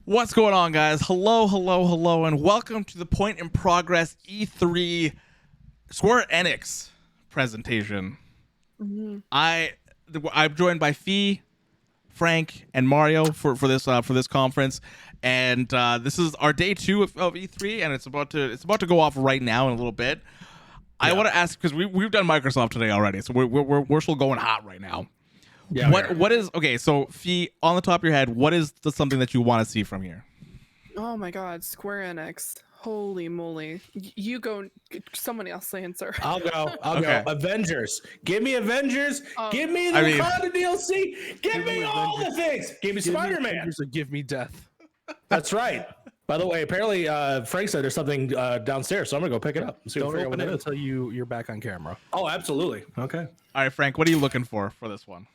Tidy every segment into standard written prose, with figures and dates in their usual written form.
What's going on, guys? Hello, and welcome to the Point in Progress E3 Square Enix presentation. I'm joined by Fee, Frank, and Mario for this conference, and this is our day 2 of E3, and it's about to go off right now in a little bit. I want to ask, because we've done Microsoft today already, so we're still going hot right now. Yeah. What is okay? So, Fee, on the top of your head, what is something that you want to see from here? Oh my God, Square Enix! Holy moly! You go. Someone else answer. I'll go. Go. Avengers. Give me Avengers. Give me the Wakanda DLC. Give me all the things. Give me Spider-Man. Give me death. That's right. By the way, apparently Frank said there's something downstairs, so I'm gonna go pick it up. Don't open it until you're back on camera. Oh, absolutely. Okay. All right, Frank, what are you looking for this one?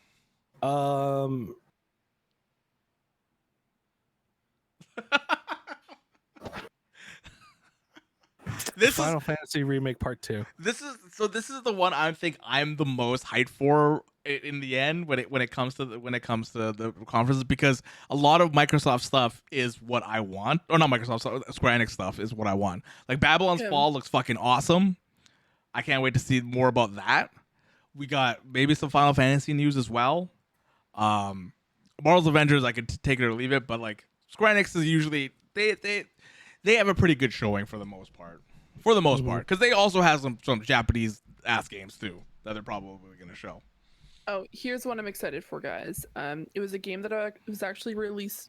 This Final Fantasy Remake Part 2. This is the one I think I'm the most hyped for in the end when it comes to the conferences, because a lot of Microsoft stuff is what I want, or not Microsoft stuff, Square Enix stuff is what I want. Like Babylon's Fall looks fucking awesome. I can't wait to see more about that. We got maybe some Final Fantasy news as well. Marvel's Avengers, I could take it or leave it, but like Square Enix is usually they have a pretty good showing for the most part. Because they also have some Japanese ass games too that they're probably going to show. Oh, here's what I'm excited for, guys. It was a game that was actually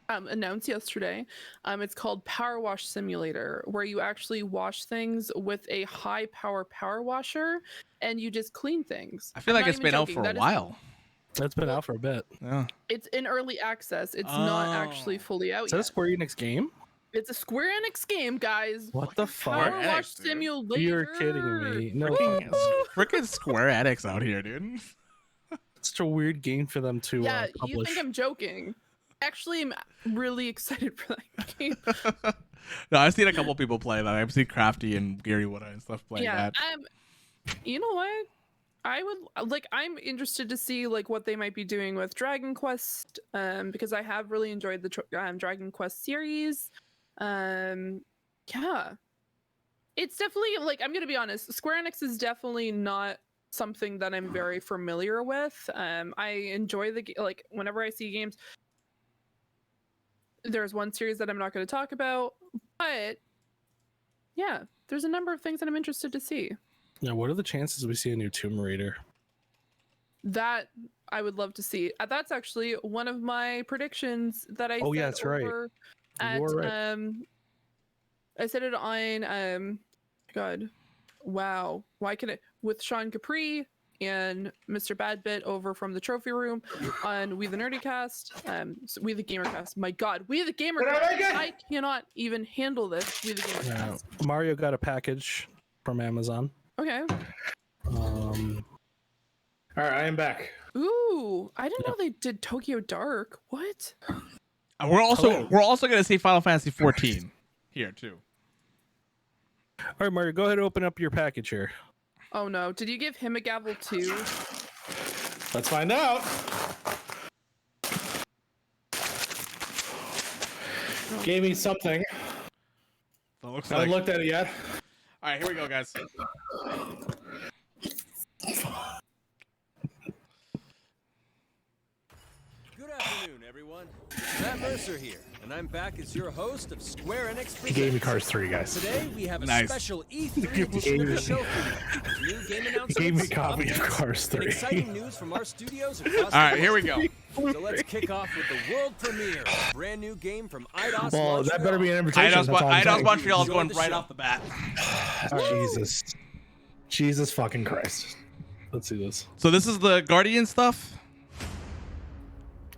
announced yesterday. It's called Power Wash Simulator, where you actually wash things with a high power washer, and you just clean things. I feel like it's been out for a while. It's been out for a bit. Yeah. It's in early access. It's not actually fully out yet. Is that a Square Enix game? It's a Square Enix game, guys. What the fuck? Power Wash Simulator. You're kidding me. No. Freaking Square Enix out here, dude. It's such a weird game for them to publish. You think I'm joking. Actually, I'm really excited for that game. No, I've seen a couple people play that. I've seen Crafty and Gary Wood and stuff playing that. You know what? I'm interested to see like what they might be doing with Dragon Quest, because I have really enjoyed the Dragon Quest series. Yeah, it's definitely, like, I'm gonna be honest, Square Enix is definitely not something that I'm very familiar with. I enjoy like whenever I see games. There's one series that I'm not going to talk about, but yeah, there's a number of things that I'm interested to see. Now, what are the chances we see a new Tomb Raider? That I would love to see. That's actually one of my predictions that I said that's right. At, right. I said it on God, wow, why can it with Sean Capri and Mr. Badbit over from the Trophy Room on We the Nerdy Cast, We the Gamer Cast. My God, We the Gamer Cast. I cannot even handle this. We the Gamer Cast. Mario got a package from Amazon. Okay. All right, I am back. Ooh, I didn't know they did Tokyo Dark. What? We're also going to see Final Fantasy 14 here too. All right, Mario, go ahead and open up your package here. Oh no, did you give him a gavel too? Let's find out. Gave me something. I haven't looked at it yet. All right, here we go, guys. Good afternoon, everyone. Matt Mercer here, and I'm back as your host of Square Enix. He gave me Cars 3, guys. Today we have a special E3 edition of the show for you. New game announcements. He gave me a copy of Cars 3. Exciting news from our studios across All right, here we go. So let's kick off with the world premiere of a brand new game from Eidos. Well, that better be an invitation. Eidos Montreal is going right off the bat. Jesus fucking Christ. Let's see this. So this is the Guardian stuff?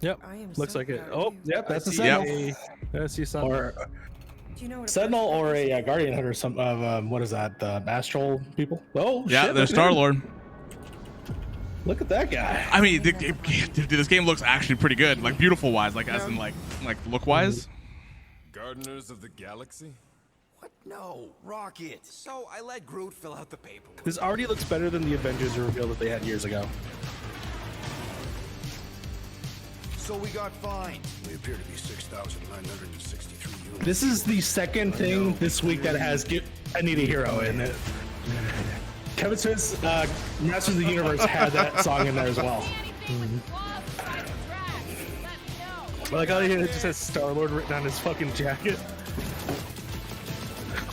Yep. Looks like it. Oh, yep, that's a Sentinel. I see something. Or Sentinel or a Guardian Hunter. What is that? The Astral people? Oh, yeah, shit, they're Star-Lord. Look at that guy. I mean, this game looks actually pretty good, like beautiful wise, like as in like look wise. Gardeners of the Galaxy? What? No, Rocket. So I let Groot fill out the paperwork. This already looks better than the Avengers reveal that they had years ago. so we got fined. We appear to be 6,963 units. This is the second thing this week that has I Need a Hero in it. Kevin Smith's Masters of the Universe had that song in there as well. Like how he just has Star-Lord written on his fucking jacket.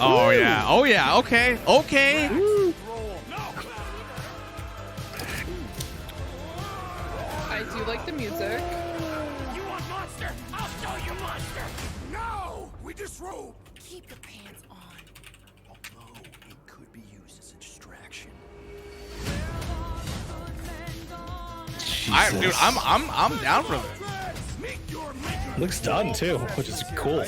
Oh yeah. Oh yeah. Okay. Okay. I do like the music. You want monster? I'll show you monster. No, we disrobe. Keep the pants on. Although it could be used as a distraction. Dude, I'm down for this. Looks done too, which is cool.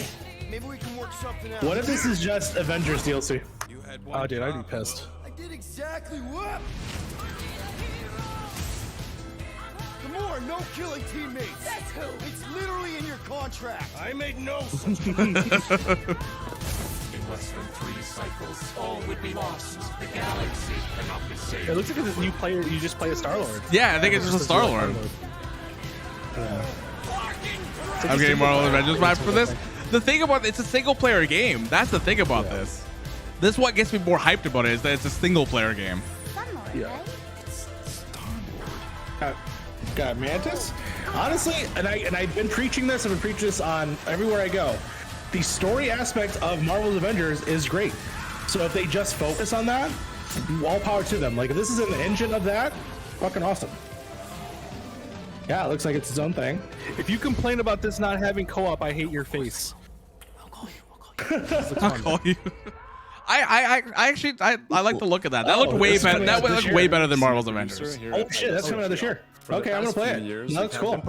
Maybe we can work something out. What if this is just Avengers DLC? You had Oh, dude, I'd be pissed. I did exactly what? Gamora, no killing teammates. That's who. It's literally in your contract. I made no In less than 3 cycles, all would be lost. The galaxy cannot be saved. It looks like it's a new player. You just play a Star-Lord. Yeah, I think it's just a Star-Lord. I'm getting Marvel Avengers vibes for this. The thing about it's a single player game. That's the thing about this. This is what gets me more hyped about it is that it's a single player game. Yeah. Got Mantis. Honestly, and I've been preaching this. I've been preaching this on everywhere I go. The story aspect of Marvel's Avengers is great. So if they just focus on that, all power to them. Like if this is an engine of that, fucking awesome. Yeah, it looks like it's its own thing. If you complain about this not having co-op, I hate your face. I'll call you. I actually like the look of that. That looked way better. That looked way better than Marvel's Avengers. Oh shit, that's coming out this year. Okay, I'm gonna play it. No, that's cool.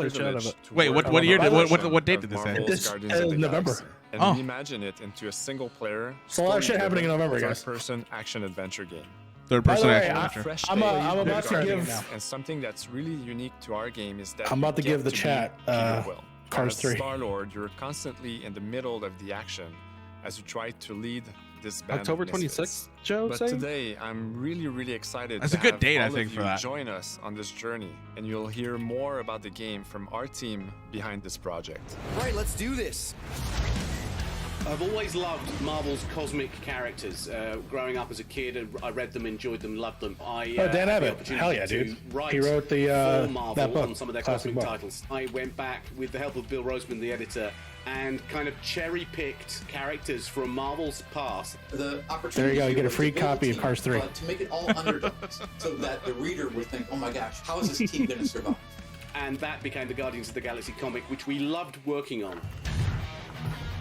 Wait, what year did what date did this say? This November. And Oh. reimagine it into a single player. So a lot of shit happening in November, guys. Third-person action adventure game. Third By the person way, action. Fresh I'm take about to on give. games. And something that's really unique to our game is that I'm about to you give get the be chat, Peter Quill. Cars As 3. Star-Lord, you're constantly in the middle of the action as you try to lead this band. October of misfits. 26th, Joe. But today, I'm really excited. That's to a good have date, I all think, of for you that. Join us on this journey, and you'll hear more about the game from our team behind this project. Right, let's do this. I've always loved Marvel's cosmic characters. Growing up as a kid, I read them, enjoyed them, loved them. Dan had the Abbott. opportunity Hell yeah, to dude. write He wrote the for Marvel that book, on some of their classic cosmic book. titles. I went back with the help of Bill Roseman, the editor, and kind of cherry-picked characters from Marvel's past. The opportunity There you go. You here get a was free to build copy of team, Cars 3. to make it all underdogs, so that the reader would think, "Oh my gosh, how is this team going to survive?" And that became the Guardians of the Galaxy comic, which we loved working on.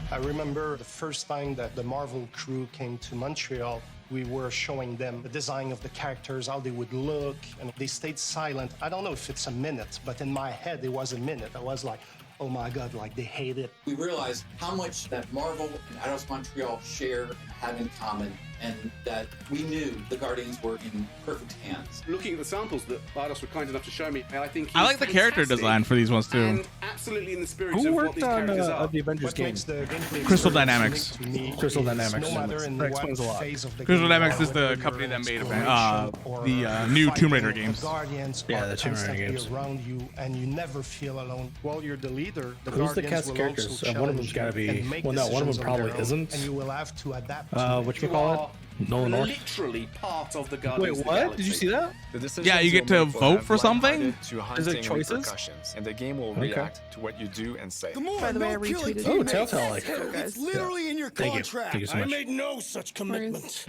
I remember the first time that the Marvel crew came to Montreal, we were showing them the design of the characters, how they would look, and they stayed silent. I don't know if it's a minute, but in my head, it was a minute. I was like, oh my God, like they hate it. We realized how much that Marvel and Eidos Montreal share and have in common, and that we knew the Guardians were in perfect hands. Looking at the samples that Eidos were kind enough to show me, I think I like the character design for these ones too. And absolutely in the spirit Who of what worked these on characters are. the Avengers What game? makes the gameplay Crystal experience Dynamics. unique to me Crystal is Dynamics. No matter in That what explains a lot. phase of the Crystal game Dynamics you is are, the whether company you're that in made exploration or the new Tomb Raider fighting, games. The Guardians Yeah, are the Tomb Raider constantly games. around you, and you never feel alone. While you're the leader, the Who's the Guardians cast of will characters? also One of them's challenge gotta you be- and make well, no, one of them decisions on probably their own, isn't. And you will have to adapt. to Whatchamacallit? Nolan North. Literally part of the Wait, Guardians of the what? Galaxy. Did you see that? The decisions Yeah, you get you'll to make will vote have for something? lighthearted to Is it hunting choices? repercussions, and the game will react to what you do and say. By the way, I retweeted Oh, it. Telltale like. Go, guys. It's literally in your Thank you. contract. Thank you so I much. made no such commitment.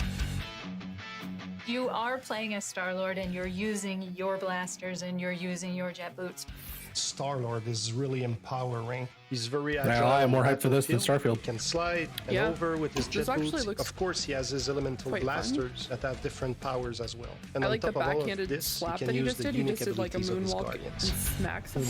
You are playing as Star-Lord and you're using your blasters and you're using your jet boots. Star-Lord is really empowering. He's very Now, agile. I am more on the hyped for this than battlefield. Starfield. He can slide and Yeah. over with his This jet actually boots. looks Of course, he has his elemental quite fun. blasters that have different powers as well. And I on like the top of all of backhanded this, slap he that can he use just the did. He unique just did like a abilities of his moonwalk and Guardians. smacks him.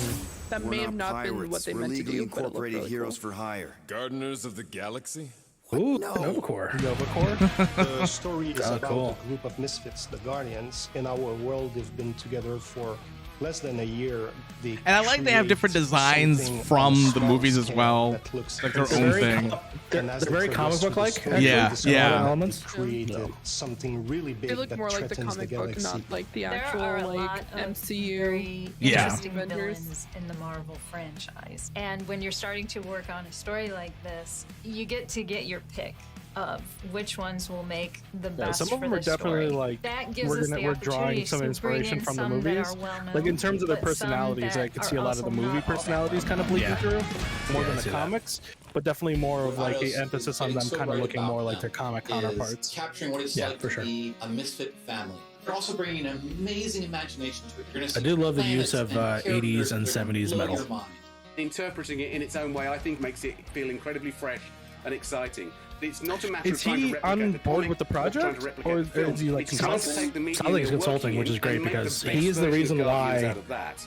That We're may not have not been pirates. what they We're meant to legally do, but it looked incorporated really heroes cool. for hire. Gardeners of the Galaxy? Ooh, Nova Corps. The story is Oh, about cool. a group of misfits, the Guardians. In our world, they've been together for less than a year. And I like they have different designs from the movies as well. Like their own thing. They're very comic book like. Yeah, yeah. Elements created something really big. They look that more like the threatens comic book, galaxy. not like the There actual are a like lot of MCU. very Yeah. interesting Avengers. villains in the Marvel franchise. And when you're starting to work on a story like this, you get to get your pick of which ones will make the best some of for them are the definitely story. like That gives we're us the drawing opportunity some to inspiration bring in from the some that movies. are well-known, Like in terms of their but some personalities, that I could are see a lot of the also movie not all that personalities kind of bleeding through more Yeah, I than see the that. comics, but definitely more of like What a emphasis on them so kind of right looking about more like them their comic is counterparts. capturing what it's Yeah, like for to sure. be a misfit family. They're also bringing an amazing imagination to it. You're gonna see I do love the planets use of and 80s and characters that are gonna 70s blow metal. your mind. Interpreting it in its own way, I think, makes it feel incredibly fresh and exciting. It's not a matter Is of trying to he replicate on the board comic with the or trying to project, replicate or the film. is he like It's trying to consulting? take the medium Sounds like he's you're consulting, working which is in great and make the because best he's the version of reason Guardians why out of that.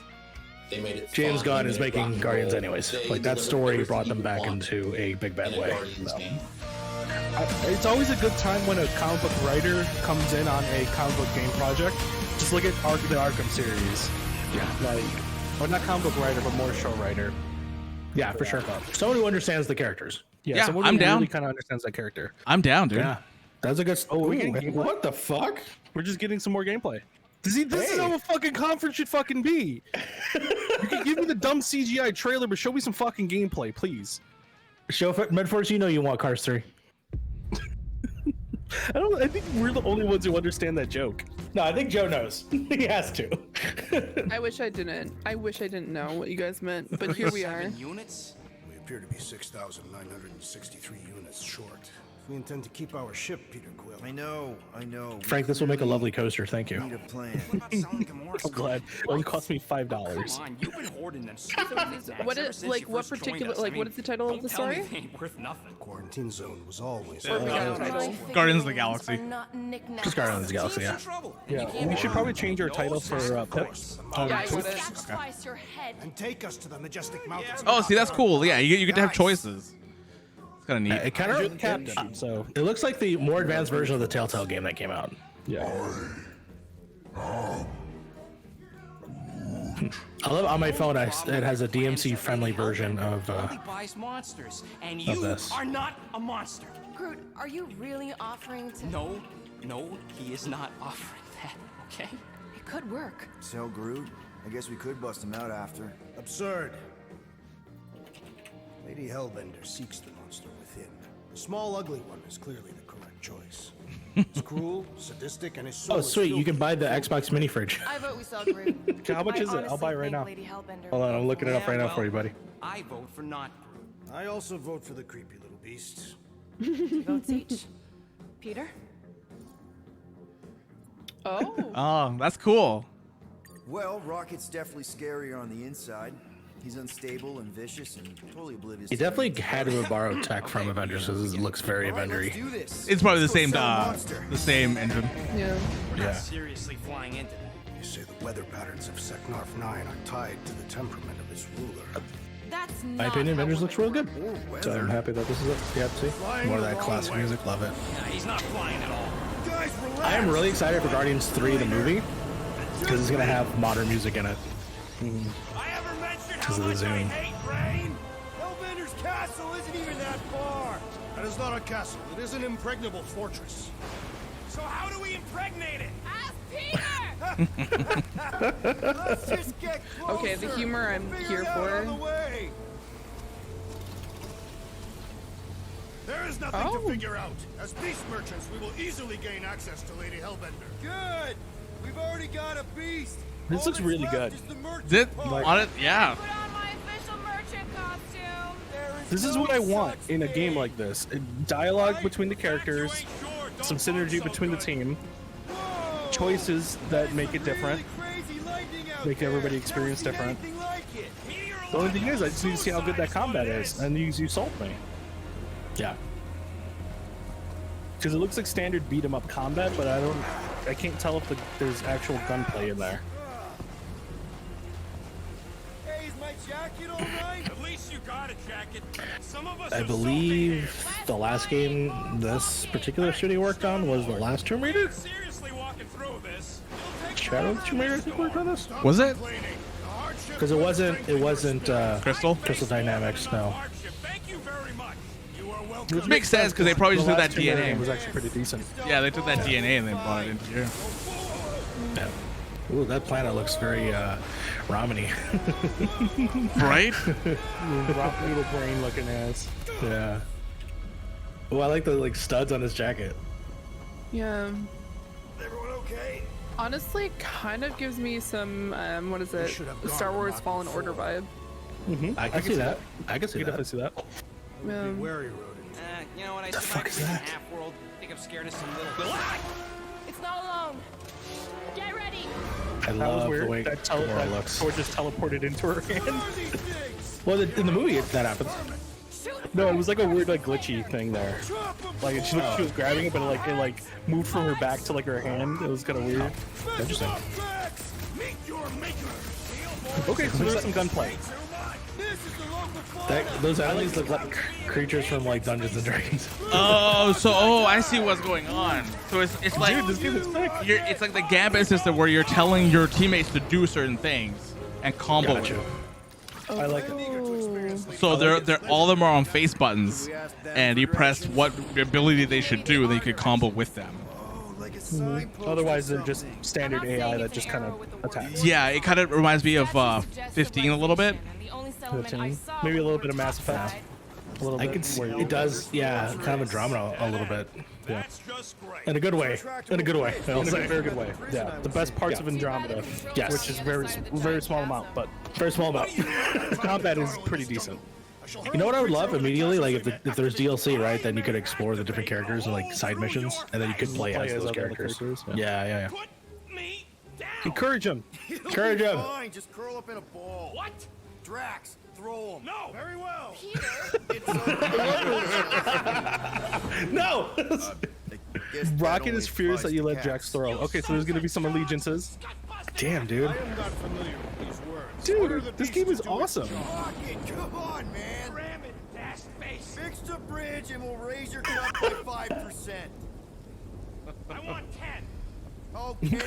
They made it James fun, Gunn they is made it rock making and Guardians roll. anyways. They Like that delivered story everything brought them you back want into a big bad in a way. Guardians So. game. It's always a good time when a comic book writer comes in on a comic book game project. Just look at the Arkham series. Yeah. Like, or not comic book writer, but more show writer. Yeah, for sure. Someone who understands the characters. Yeah, someone I'm who down. really kind of understands that character. I'm down, dude. Yeah, that's a good. Oh, we're getting Ooh, gameplay? what the fuck? We're just getting some more gameplay. This is Hey. how a fucking conference should fucking be. You can give me the dumb CGI trailer, but show me some fucking gameplay, please. Show Medforce, you know you want Cars 3. I think we're the only ones who understand that joke. No, I think Joe knows. He has to. I wish I didn't. I wish I didn't know what you guys meant, but here we are. Units? We appear to be 6,963 units short. We intend to keep our ship, Peter Quill. I know. Frank, this will make a lovely coaster. Thank you. Need a plan. I'm glad. It only cost me $5. Come on, you've been hoarding them. What is like what particular like what is the title of the story? They ain't worth nothing. Quarantine zone was always. Or we got a title. Guardians of the Galaxy. Just Guardians of the Galaxy, yeah. Yeah, we should probably change our title for PiP. Yeah, I got it. Sacrifice your head and take us to the majestic mountains. Oh, see, that's cool. Yeah, you get to have choices. It's kind of neat. It kind You're of the captain, so It looks like the more advanced version of the Telltale game that came out. yeah. I love on my phone. It has a DMC friendly version of Only buys monsters, and of you this. are not a monster. Groot, are you really offering to... No, he is not offering that. Okay. It could work. Tell Groot. I guess we could bust him out after. Absurd. Lady Hellbender seeks the monster within. The small, ugly one is clearly the correct choice. It's cruel, sadistic, and his soul Oh, is sweet! You filled can with buy the evil. Xbox mini fridge. I vote we sell Groot. How much I is it? I'll buy it honestly right now. think Lady Hellbender Hold on, I'm looking it up right now Yeah, for you, buddy. I vote for not Groot. I also vote for the creepy little beast. 2 votes each. Peter? Oh. Oh, that's cool. Well, Rocket's definitely scarier on the inside. He's unstable and vicious and totally oblivious. He definitely had to have borrowed tech from Avengers because it looks very Avengery. Do this. It's probably the Let's go same sell a monster. engine. Yeah. We're Yeah. not seriously flying into that. They say the weather patterns of Seknarf 9 are tied to the temperament of its ruler. That's My not opinion, how Avengers looks real good. Or So I'm weather. happy that this is it. Yeah, see more of that classic music. Love it. Nah, he's not flying at all. Guys, relax. I am really excited for Guardians 3, the movie, because it's gonna have modern music in it. I ever mentioned Because how of the much I Zoom. hate rain? Hellbender's castle isn't even that far. That is not a castle. It is an impregnable fortress. So how do we impregnate it? Ask Peter! Let's just get closer. Okay, the humor I'm We'll here figure it out for. on the way. There is nothing Oh. to figure out. As beast merchants, we will easily gain access to Lady Hellbender. Good. We've already got a beast. This All looks that's really left good. is the merchant Did part. on it? Yeah. Put on my official merchant costume. This is what I want in a game like this. Dialogue between the characters, some synergy between the team, choices that make it different, make everybody experience different. The only thing is, I just need to see how good that combat is, and you sold me. Yeah. Because it looks like standard beat 'em up combat, but I can't tell if there's actual gunplay in there. Hey, is my jacket all right? At least you got a jacket. Some of us I have believe the last game this particular studio worked on was the last Tomb Raider. seriously walking through this. Shadow Tomb Raider, I think, worked on this. Was it? Because it wasn't Crystal Dynamics. No. Which makes sense because they probably just took that DNA. It was actually pretty decent. Yeah, they took that DNA and then brought it into here. Yeah. Ooh, that planet looks very ramen-y. Right? Ramen noodle brain looking ass. Yeah. Oh, I like the studs on his jacket. Yeah. Everyone okay? Honestly, kind of gives me some what is it? Star Wars Fallen Order vibe. I can see that. I can definitely see that. Be wary, Rodent. You know what? I The fuck is that? Half-world. Think I'm scared of some little. It's not alone. Get ready. I That was love the weird. way That Gamora looks. sword just teleported into her hand. Well, in the movie, that happens. No, it was like a weird, glitchy thing there. Like she looked, she was grabbing it, but it moved from her back to her hand. It was kind of weird. Interesting. Okay, so there's some gunplay. Those enemies look like creatures from Dungeons and Dragons. Oh, I see what's going on. So it's like Dude, this game is sick. it's like the gambit system where you're telling your teammates to do certain things and combo with Gotcha. them. I like it. So they're all of them are on face buttons, and you press what ability they should do, and then you can combo with them. Otherwise, they're just standard AI that just kind of attacks. Yeah, it kind of reminds me of 15 a little bit. 15. Maybe a little bit of Mass Effect. A little I bit. can see it does, yeah, kind of Andromeda a little bit. Yeah. In a good way. In a good way. In a very good way. Yeah. The best parts of Andromeda. Yes. Which is very small amount, but Very small amount. combat is pretty decent. You know what I would love immediately? If there's DLC, right, then you could explore the different characters and side missions, and then you could play as those other characters. Yeah. Yeah. Encourage him. Encourage him. Fine, just curl up in a ball. What? Drax, throw him. No. Very well. No! Rocket is furious that you let Jax throw. Okay, so there's gonna be some allegiances. Damn, dude. I am not familiar with these words. Dude, this game is awesome. Rocket, come on, man. Ram it, dash face. Fix the bridge and we'll raise your cut by 5%. I want 10. Okay.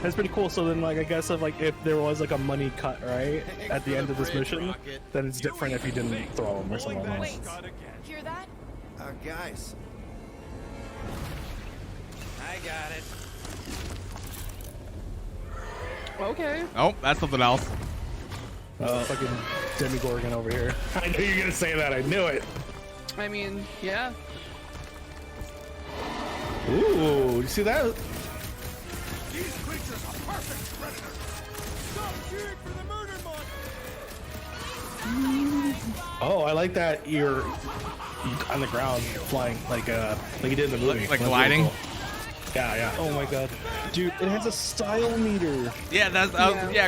That's pretty cool. So then, I guess if there was a money cut right at the end of this mission, then it's different if you didn't throw them or something else. Hear that? Guys. I got it. Okay. Oh, that's something else. Fucking Demigorgon over here. I knew you were gonna say that. I knew it. I mean, yeah. Ooh, you see that? These creatures are perfect predators. Stop cheering for the murder monster. Oh, I like that you're on the ground flying like you did in the movie. Like gliding? Cool. Yeah. Oh my god, dude! It has a style meter. Yeah,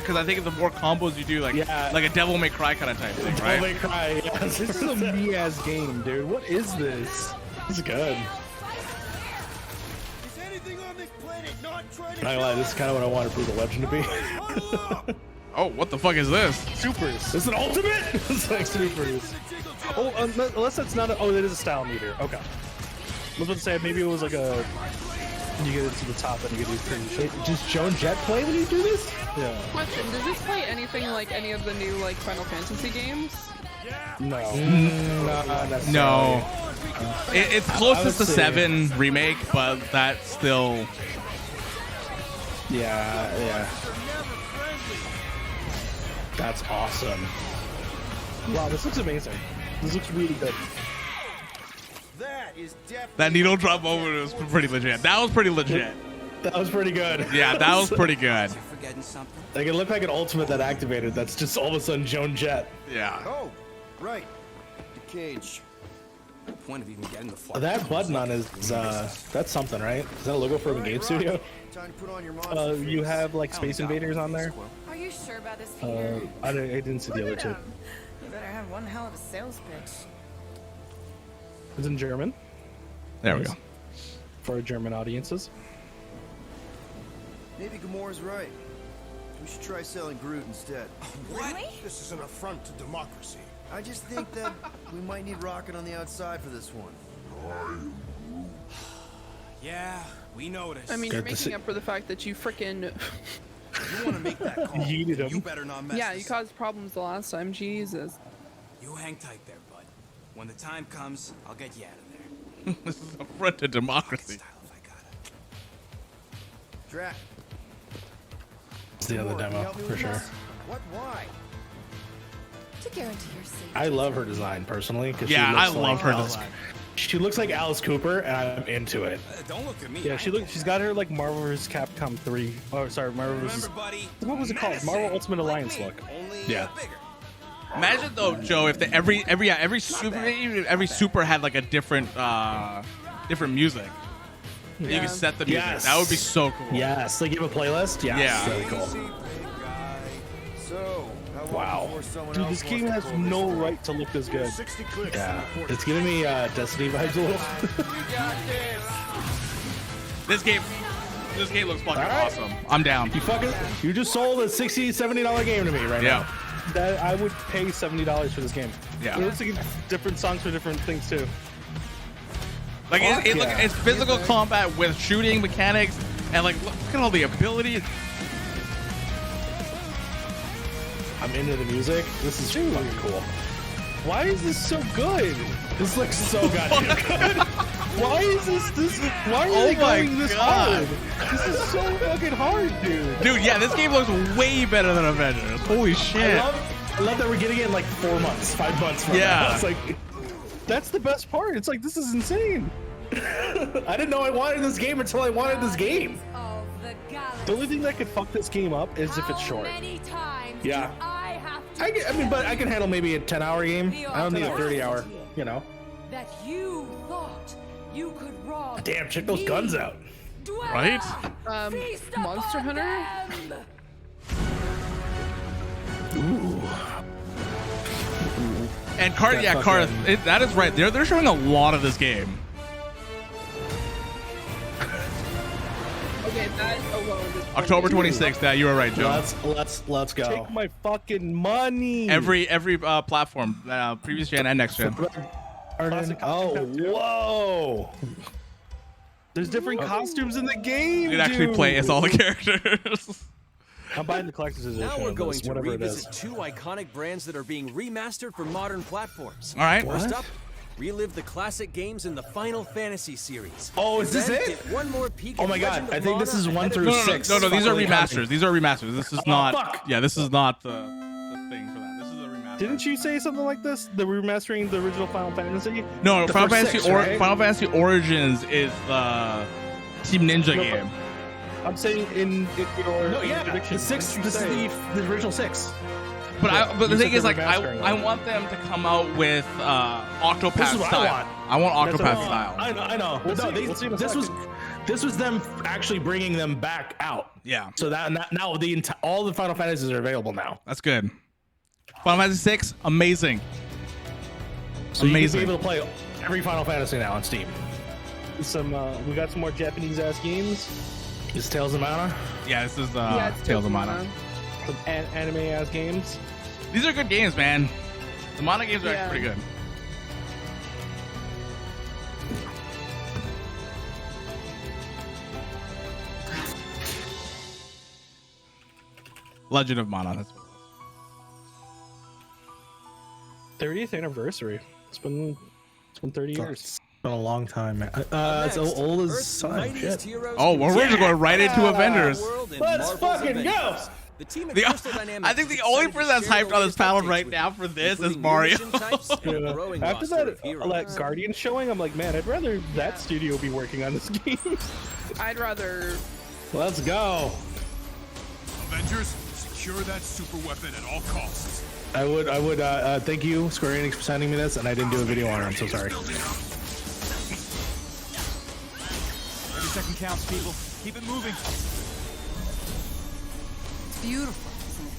because I think the more combos you do, like a Devil May Cry kind of type thing, right? Devil May Cry. Yes. This is a me-ass game, dude. What is this? It's good. Is anything on this planet not trying to Not gonna lie, this is kind of what I wanted Brutal Legend to be. Oh, what the fuck is this? Supers. This is an ultimate. It's like supers. Oh, unless that's not. Oh, that is a style meter. Okay. I was about to say maybe it was like a. When you get to the top, and you get these pretty. Does Joan Jett play when you do this? Yeah. Question: does this play anything like any of the new Final Fantasy games? No. Not necessarily. No. It's closest to 7 remake, but that's still. Yeah. That's awesome. Wow, this looks amazing. This looks really good. That is definitely That needle drop moment was pretty legit. That was pretty legit. That was pretty good. Yeah, that was pretty good. Forgetting something? Like it looked like an ultimate that activated. That's just all of a sudden Joan Jett. Yeah. Oh, right. The cage. The point of even getting the fuck. That button on his that's something, right? Is that a logo from a game studio? Time to put on your monster You face. have Space Invaders on there. Are you sure about this, Peter? I didn't see the other two. You better have one hell of a sales pitch. It's in German There we go. for German audiences. Maybe Gamora's right. We should try selling Groot instead. Really? This is an affront to democracy. I just think that we might need Rocket on the outside for this one. Yeah, we noticed. I mean, you're making up for the fact that you frickin' You want to make that call? Yeeted him. You better not mess. yeah, you caused problems the last time. Jesus. You hang tight there, bud. When the time comes, I'll get you out of there. This is a threat to democracy. Drac. It's the other demo for sure. What? Why? To guarantee your safety. I love her design personally. Yeah, I love her Alice. design. She looks like Alice Cooper, and I'm into it. Don't look at me. Yeah, she's got her like Marvel vs. Capcom 3. Oh, sorry, Marvel vs. What was it called? Marvel Ultimate Alliance look. Yeah. Imagine though, Joe, if every super had like a different music. You Yeah. can set the music. Yes. That would be so cool. Yes, like you have a playlist. Yes. Yeah. Really cool. So, how long Wow. before someone Dude, else this game wants has to control no this story? right to look this good. 60 clicks. Yeah, it's giving me Destiny vibes a little. This game looks fucking All right. awesome. I'm down. You just sold a $60, $70 game to me right Yeah. now. That I would pay $70 for this game. Yeah. It's like different songs for different things too. Like Yeah. it's physical combat with shooting mechanics, and like look at all the abilities. I'm into the music. This is fucking cool. Why is this so good? This looks so goddamn good. Why is this? Why are Oh they my going this God. hard? This is so fucking hard, dude. Dude, yeah, this game looks way better than Avengers. Holy shit. I love that we're getting it in like 4 months, 5 months from Yeah. now. It's like, That's the best part. It's like this is insane. I didn't know I wanted this game until I wanted this game. Of the galaxy. The only thing that could fuck this game up is if it's short. How many times Yeah. do I have to I mean, but I can handle maybe a 10-hour game. I don't need a 30-hour, you know. that you thought you could rob Damn, check those guns out. Right? Monster Hunter? Ooh. And Karl, That yeah, fucking- Karl, that is right. They're showing a lot of this game. Okay, that alone is October 26th. Yeah, you were right, Joe. Let's go. Take my fucking money. Every platform, previous gen and next gen. Oh, whoa. There's different costumes in the game. You can actually play as all the characters. I'm buying the collector's edition. Now we're of going this, to whatever it is. revisit 2 iconic brands that are being remastered for modern platforms. All right. First What? up, relive the classic games in the Final Fantasy series. Oh, is this Then it? get one more peek Oh at my God, Legend of I think this Mana is 1 ahead of through No, 6. these are Finally remasters. coming. These are remasters. This is not. fuck. Yeah, this is not the thing for that. This is a remaster. Didn't you say something like this? The remastering the original Final Fantasy? No, The Final first Fantasy 6, right? Final Fantasy Origins is the Team Ninja No, game. I'm saying in your No, yeah, prediction. the 6. didn't you This say- is the original 6. But the You thing said is, they're like, remastering I it. want them to come out with Octopath This is what style. I want. I want That's what Octopath I style. I know. We'll No, see. We'll see in a this was them actually bringing them back out. Yeah, So that now all the Final Fantasies are available now. that's good. Final Fantasy 6, amazing. So Amazing. you can be able to play every Final Fantasy now on Steam. We got some more Japanese ass games. Is Tales of Mana? Yeah, this is yeah, it's Tales of Mana. Some anime ass games. These are good games, man. The Mana games are Yeah. actually pretty good. Legend of Mana. That's what it 30th anniversary. It's been 30 years. It's been a long time, man. It's Next, old as Earth's son. mightiest Shit. heroes Oh, well, we're just going right into Yeah. Avengers. World in Let's Marvel's fucking go. Avengers. The team at The- Crystal Dynamics I think the is only excited person to that's share hyped the on this latest panel updates right with now you, for this is including Mario. munition types and a growing After roster of that, heroes. that Guardian showing, I'm like, man, I'd rather that studio be working on this game. I'd rather. Let's go. Avengers, secure that super weapon at all costs. I would. Thank you, Square Enix, for sending me this, and I didn't do a video on it. I'm so sorry. 30-second counts, people. Keep it moving. It's beautiful, isn't it?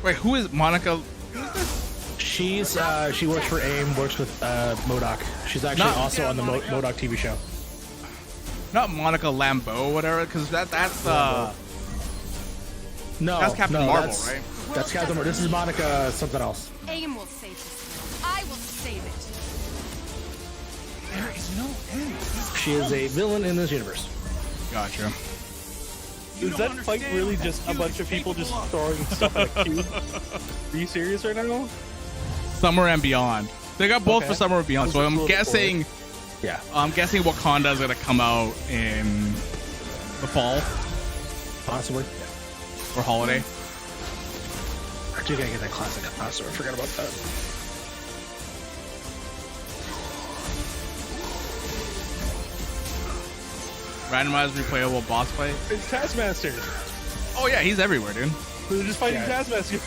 Wait, who is Monica? She works for AIM, works with MODOK. She's actually Not- also on the MODOK TV show. Not Monica Lambeau or whatever, because that's No, that's Captain no, Marvel, that's- right? That's Captain. This is Monica. Something else. Aim will save this world. I will save it. There is no end. She is a villain in this universe. Gotcha. Is that fight really just a bunch of people just throwing stuff at a cube? Are you serious right now? Summer and Beyond. They got both for Summer and Beyond, so I'm guessing. Yeah. I'm guessing Wakanda is gonna come out in the fall, possibly, or holiday. I do gotta get that classic costume. I forgot about that. Randomized replayable boss fight. It's Taskmaster. Oh yeah, he's everywhere, dude. They're just fighting Taskmaster.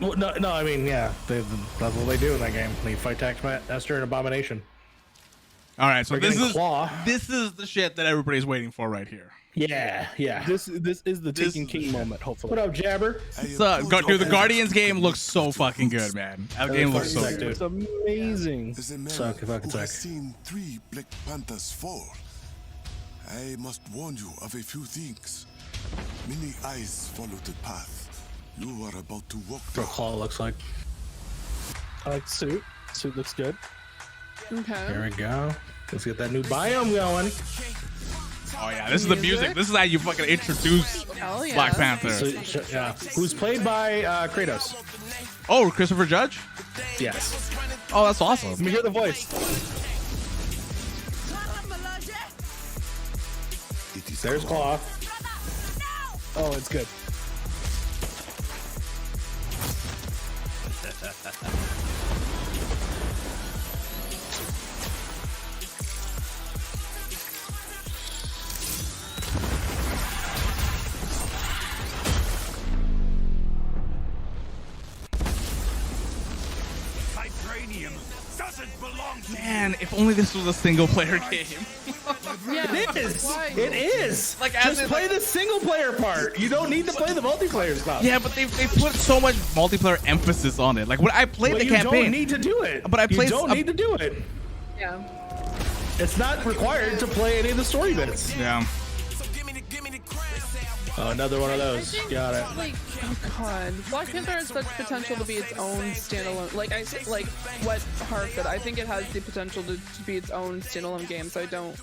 Well, no, I mean, yeah, that's what they do in that game. They fight Taskmaster and Abomination. All right, so this is Claw. this is the shit that everybody's waiting for right here. Yeah. This is the Taken King moment, hopefully. What up, Jabber? Dude, the Guardians game looks so fucking good, man. That game looks so good. It's amazing. As a man Suck if I can who has suck. seen 3 Black Panthers fall, I must warn you of a few things. Many eyes follow the path you are about to walk What Claw looks like. I like the suit. Suit looks good. Okay. Here we go. Let's get that new biome going. Oh yeah, this is the music. This is how you fucking introduce Hell yeah. Black Panther. So, yeah. Who's played by Kratos? Oh, Christopher Judge? Yes. Oh, that's awesome. Let me hear the voice. There's Claw. Oh, it's good. Vibranium doesn't belong to Man, if only this was a single player game. Yeah. It is. Why? It is. Like, just play the single player part. You don't need to play the multiplayer stuff. Yeah, but they put so much multiplayer emphasis on it. Like when I played But the you campaign, don't need to do it. But I played. You don't need to do it. Yeah. It's not required to play any of the story bits. Yeah. Oh, another one of those. Got it. Like, oh god, Black Panther has such potential to be its own standalone. Like what Harv said, I think it has the potential to be its own standalone game. So I don't.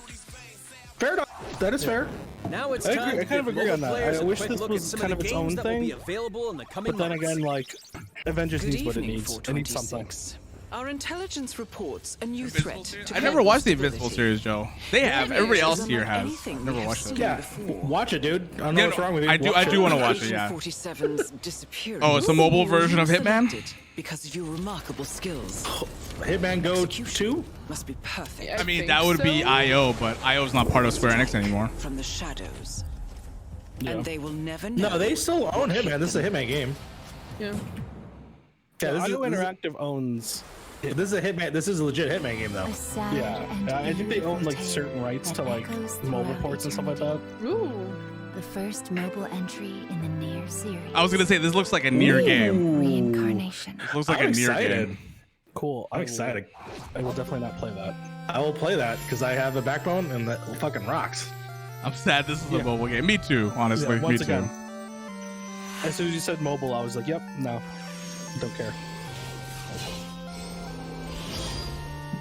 Fair enough. That is fair. Now it's I time agree. I to kind of give agree on mobile that. players I a wish quick this look was at some kind of of the its games own that will thing. be available in the coming But then months. again, like, Avengers Good needs what it evening, needs. It needs something. 426. Our intelligence reports a new Invincible threat series? to I never watched the global Invincible stability. series, Joe. They have. Everybody else here has. Anything Never we watched have it. seen Yeah, before. watch it, dude. I don't know Yeah, what's no, wrong with you. I do want to watch it. Agent Yeah. 47's disappearance. Oh, it's a mobile version of Hitman. Selected because of your remarkable skills. Hitman Go 2? Must be perfect. I mean, that would be IO, but IO's not part of Square Enix anymore. From the shadows. Yeah. And they will never know. No, they still own Hitman. This is a Hitman game. Yeah. Yeah, this Audio is Interactive owns. This is a Hitman. This is a legit Hitman game, though. Yeah, I think they own like certain rights to like mobile ports and stuff like that. Ooh. The first mobile entry in the Nier series. I was gonna say this looks like a Nier game. Reincarnation. This looks like I'm a Nier excited. game. Cool. I'm excited. I will definitely not play that. I will play that because I have a backbone and that fucking rocks. I'm sad this is a mobile game. Me too, honestly. Yeah, Me once too. again. As soon as you said mobile, I was like, yep, no, don't care.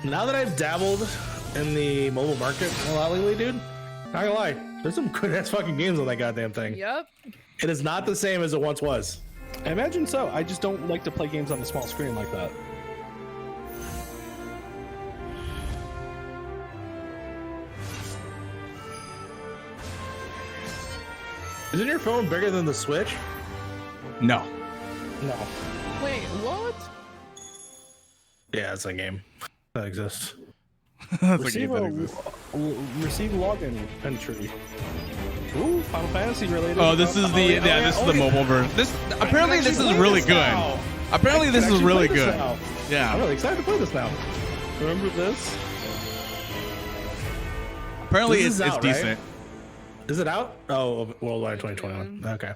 Now that I've dabbled in the mobile market a lot lately, dude, not gonna lie, there's some good ass fucking games on that goddamn thing. Yep. It is not the same as it once was. I imagine so. I just don't like to play games on the small screen like that. Isn't your phone bigger than the Switch? No. No. Wait, what? Yeah, it's a game that exists. That's a Receive game that exists. receive login entry. Ooh, Final Fantasy related. Oh, this is the this is the mobile version. This apparently this is really good. Apparently this is really good. I'm Yeah. really excited to play this now. Remember this? Apparently This it's is out, right? decent. Is it out? Oh, Worldwide 2021. Okay.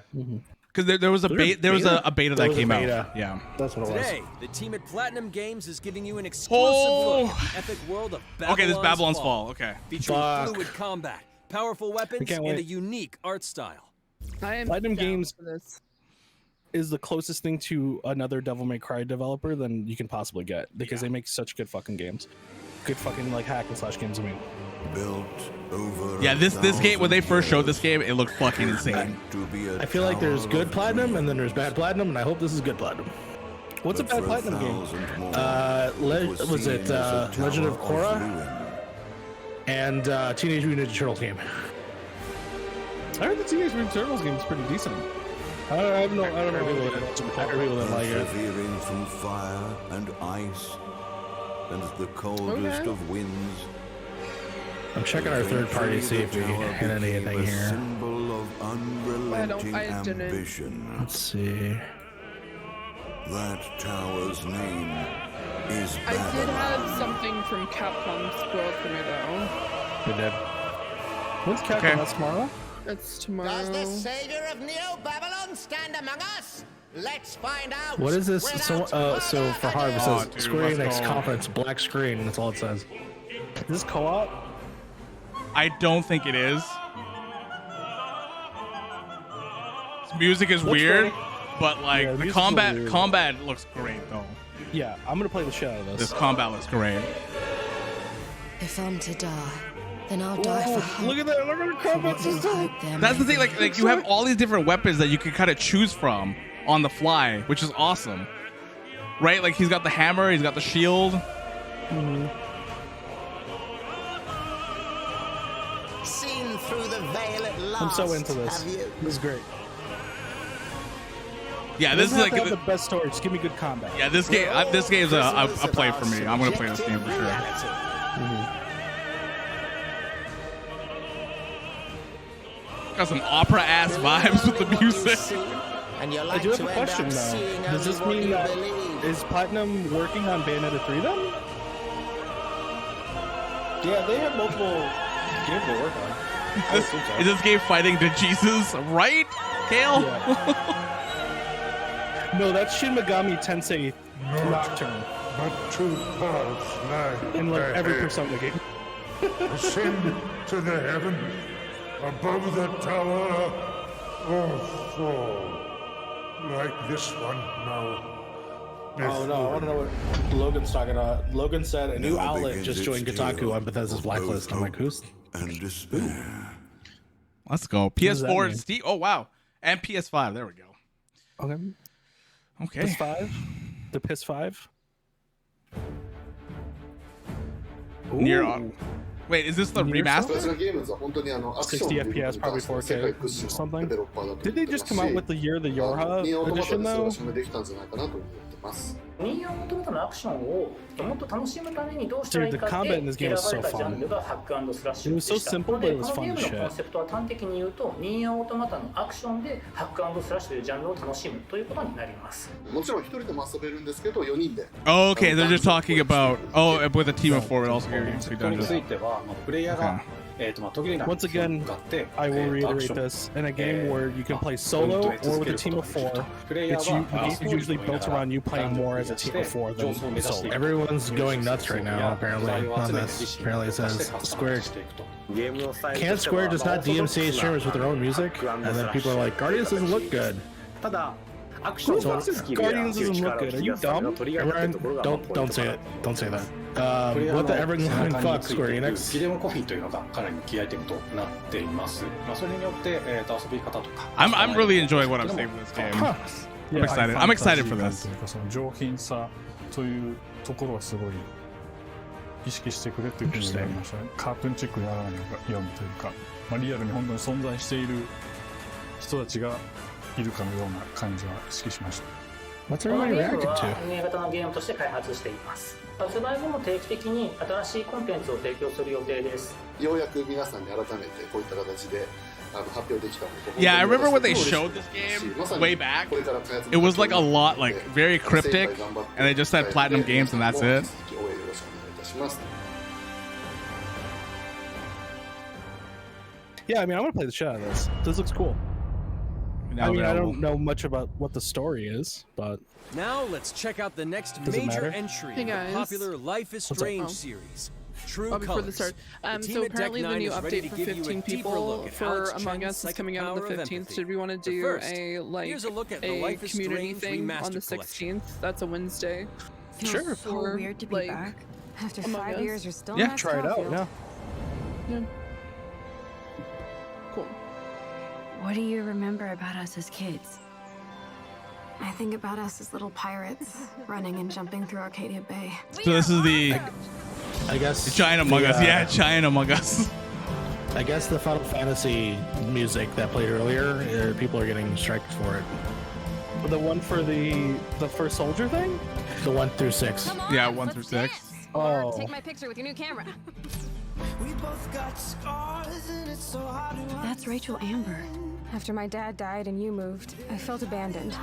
Because there was a beta. There was a beta that came out. Yeah. That's what it was. Today, the team at Platinum Games is giving you an exclusive look at the epic world of Babylon's Okay, this Babylon's Fall. Okay. Featuring Fuck. fluid combat, powerful weapons, can't and a wait. unique art style. I am Platinum down Games- for this. is the closest thing to another Devil May Cry developer than you can possibly get, because they make such good fucking games. Good fucking like hack and slash games, I mean. Built over Yeah, this game, when they first showed this game, it looked fucking insane. I feel like there's good platinum and then there's bad platinum, and I hope this is good platinum. What's a bad platinum game? Was it Legend of Korra and Teenage Mutant Ninja Turtles game? I heard the Teenage Mutant Turtles game is pretty decent. I don't know people that like it. Persevering through fire and ice and the coldest of winds. I'm checking our third party to see if we hit anything here. Symbol of unrelenting ambition. Let's see. That tower's name is I did have something from Capcom spoiled for me though. We did. When's Capcom? Okay. That's tomorrow? It's tomorrow. Does the savior of Neo Babylon stand among us? Let's find out. What is this? So for Harv, it says dude, Square let's Enix go. conference, black screen. That's all it says. Is this co-op? I don't think it is. This music is weird, but like Yeah, the the music's a little weird. combat looks great though. Yeah, I'm gonna play the shit out of This this. combat looks great. If I'm to die, then I'll die for hope. Look at that! Look at the combat system. That's the thing. Like you have all these different weapons that you can kind of choose from on the fly, which is awesome, right? Like he's got the hammer, he's got the shield. Seen through the veil at last. I'm so into this. Have you? This is great. Yeah, It this is doesn't like have to have the best story. Just give me good combat. yeah, this game is a play for me. I'm gonna play this game for sure. Got some opera ass vibes with the music. And you I like do have to a end question up though. seeing Does this only mean what that you believe. is Platinum working on Bayonetta 3 then? Yeah, they have multiple games to work on. Is this game fighting to Jesus, right, Kale? No, that's Shin Megami Tensei Nocturne. But two paths lie In like every ahead. Persona game. Ascend to the heaven above the tower, or fall like this one now. Oh no, I want to know what Logan's talking about. Logan said a new Now outlet begins just joined its Kotaku tale on Bethesda's of blacklist. both I'm like, who's? and despair. Let's go. does that PS4 mean? Steam. Oh wow, and PS5. There we go. Okay. Okay. PS5? The PS5? Near. Ooh. Wait, is this the Near remaster? 60 FPS, probably 4K or something. Did they just come out with the Year the Yorha edition though? ニーオートマタのアクションをもっと楽しむためにどうしたらいい Dude, か the っ combat in て this game 選 is ば so れたジャ fun. ンルがハック&スラッシュ It で was so した simple, ので but it was このゲー fun ム as のコン shit. セプトは端的に言うとニーオートマタのアクションでハック&スラッシュというジャンルを楽しむということになりますもちろん一人でも遊べるんですけど4人で Oh, okay, they're just talking about. Oh, with a team of 4, it also gives you ここに dungeons. ついては、プレイヤーが、途切れない Once again, I will reiterate this. In a game where you can play solo or with a team of 4, it's usually built around you playing more as a team of 4 than solo. Everyone's going nuts right now, apparently, on this. Apparently it says Square. Can't Square just not DMCA streamers with their own music? And then people are like, Guardians doesn't look good. Who says Guardians doesn't look good? Are you dumb? Everyone, don't say it. Don't say that. What the everyone fuck Square Enix? ギデオンコピーというのがかなりキーアイテムとなっています。それによって、遊び方とか。I'm really enjoying what I'm seeing with this game. I'm excited. I'm excited for this. その上品さというところはすごい意識してくれというふうに言われましたね。カートゥーンチックにならないようにというか、リアルに本当に存在している人たちがいるかのような感じは意識しました。What's この everyone ゲーム reacting は to? 運営型のゲームとして開発しています発売後も定期的に新しいコンテンツを提供する予定ですようやく皆さんに改めてこういった形で発表できたので Yeah, I remember when they showed this game way back. It was like a lot, like very cryptic, and they just said Platinum Games and that's it. 応援よろしくお願いいたします Yeah, I mean, I'm gonna play the shit out of this. This looks cool. I mean, I don't know much about what the story is, but Now let's check out the next Does it major matter? entry Hey in the guys. popular Life is What's up? Strange Oh. series. True before the start. So apparently the new update for 15 people for Among Us is coming out on the 15th. Should we want to do a community thing on the 16th? That's a Wednesday. Feels so weird to be back. After 5 years, you're still not try it out. Yeah. Cool. What do you remember about us as kids? I think about us as little pirates running and jumping through Arcadia Bay. So this is the, I guess, Giant Among Us. Yeah, Giant Among Us. I guess the Final Fantasy music that played earlier, people are getting strikes for it. The one for the first soldier thing? The 1 through 6. Yeah, 1 through 6. Or take my picture with your new camera. That's Rachel Amber. After my dad died and you moved, I felt abandoned.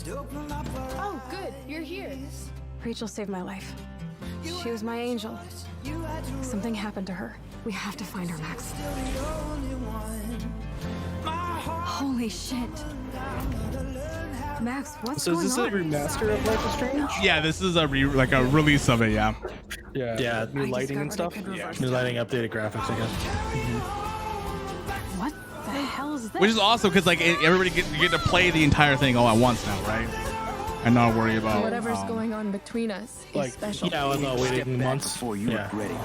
Oh, good. You're here. Rachel saved my life. She was my angel. Something happened to her. We have to find her, Max. Holy shit. Max, what's So going is this on? a remaster of Life is Strange? Yeah, this is a release of it. Yeah. Yeah, new lighting and stuff. New lighting, updated graphics, I guess. What the hell is this? Which is awesome because like everybody you get to play the entire thing all at once now, right? And not worry about Whatever's going on between us is special. Yeah, I was not waiting months before you look ready.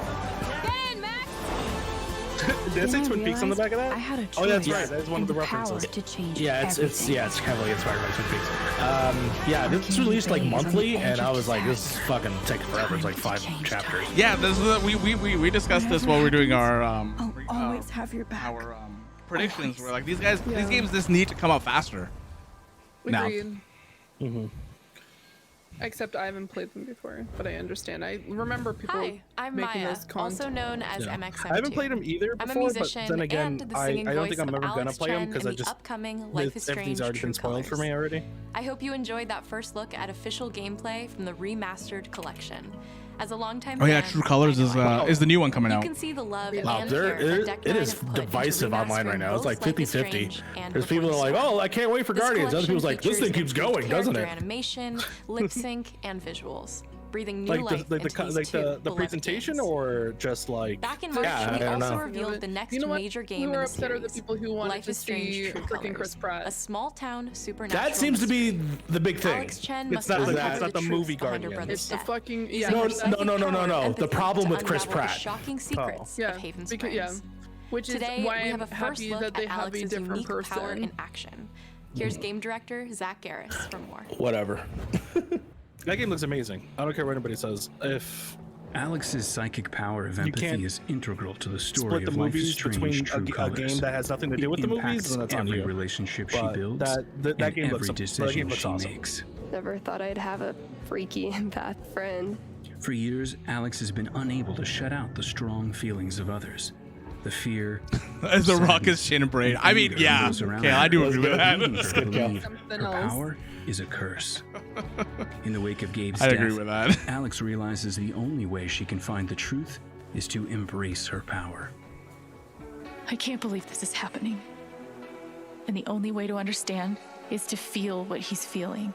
Did it say Twin Peaks on the back of that? I had a Oh, that's Yeah, right. that's one of the references. to change Yeah, it's heavily inspired by Twin Peaks. Yeah, this was released like monthly, and I was like, this fucking takes forever. It's like 5 chapters. Yeah, this is we discussed this while we were doing our Always have your back. our predictions. We're like these games just need to come out faster. Now. Agreed. Except I haven't played them before, but I understand. I remember people Hi, I'm making Maya, those content. also known as MXM2. I haven't played them either I'm a before, musician but then again, and the I singing don't voice think I'm of ever gonna Alex play them Chen because in I the just upcoming Life is Strange everything's already True been spoiled for Colors. me already. I hope you enjoyed that first look at official gameplay from the remastered collection. As a longtime Oh yeah, fan, True Colors is the new one coming you out. can see the love Wow, and care it is divisive online right now. It's like 50-50. There's people that are like, oh, I can't wait for Guardians. Other people's like, this thing keeps going, doesn't it? Animation, lip sync, and visuals, breathing new Like life the into these two the beloved presentation, games. or just like Back in March, Yeah, we I don't also know. revealed the next You know what? major game Who in are the upset are the series, people who wanted Life to is Strange see True freaking Colors, Chris Pratt. a small-town supernatural That seems to be the big thing. Alex Chen It's must not uncover the- it's not the truth movie behind her Guardians. brother's It's the death. fucking Using her psychic power and No. The empathy problem to with Chris unravel the Pratt. shocking secrets Yeah, of Haven because, Springs. which is Today, why we have I'm a first happy look that they at have a Alex's different unique person. power in action. Here's game director Zach Garris for more. Whatever. That game looks amazing. I don't care what anybody says. If Alex's psychic power of empathy can't is integral to the story split the of Life is movies Strange between True a Colors. game that has nothing to do with the movies, Impacts then that's on every you. relationship But she builds that and game looks every that decision game looks she awesome. makes. Never thought I'd have a freaky empath friend. For years, Alex has been unable to shut out the strong feelings of others. The fear, As the Rock is chin and braid. I mean, yeah. Okay, I do agree with that. leading her That's to good. believe Something her else. power is a curse. In the wake of Gabe's I death, agree with that. Alex realizes the only way she can find the truth is to embrace her power. I can't believe this is happening. And the only way to understand is to feel what he's feeling.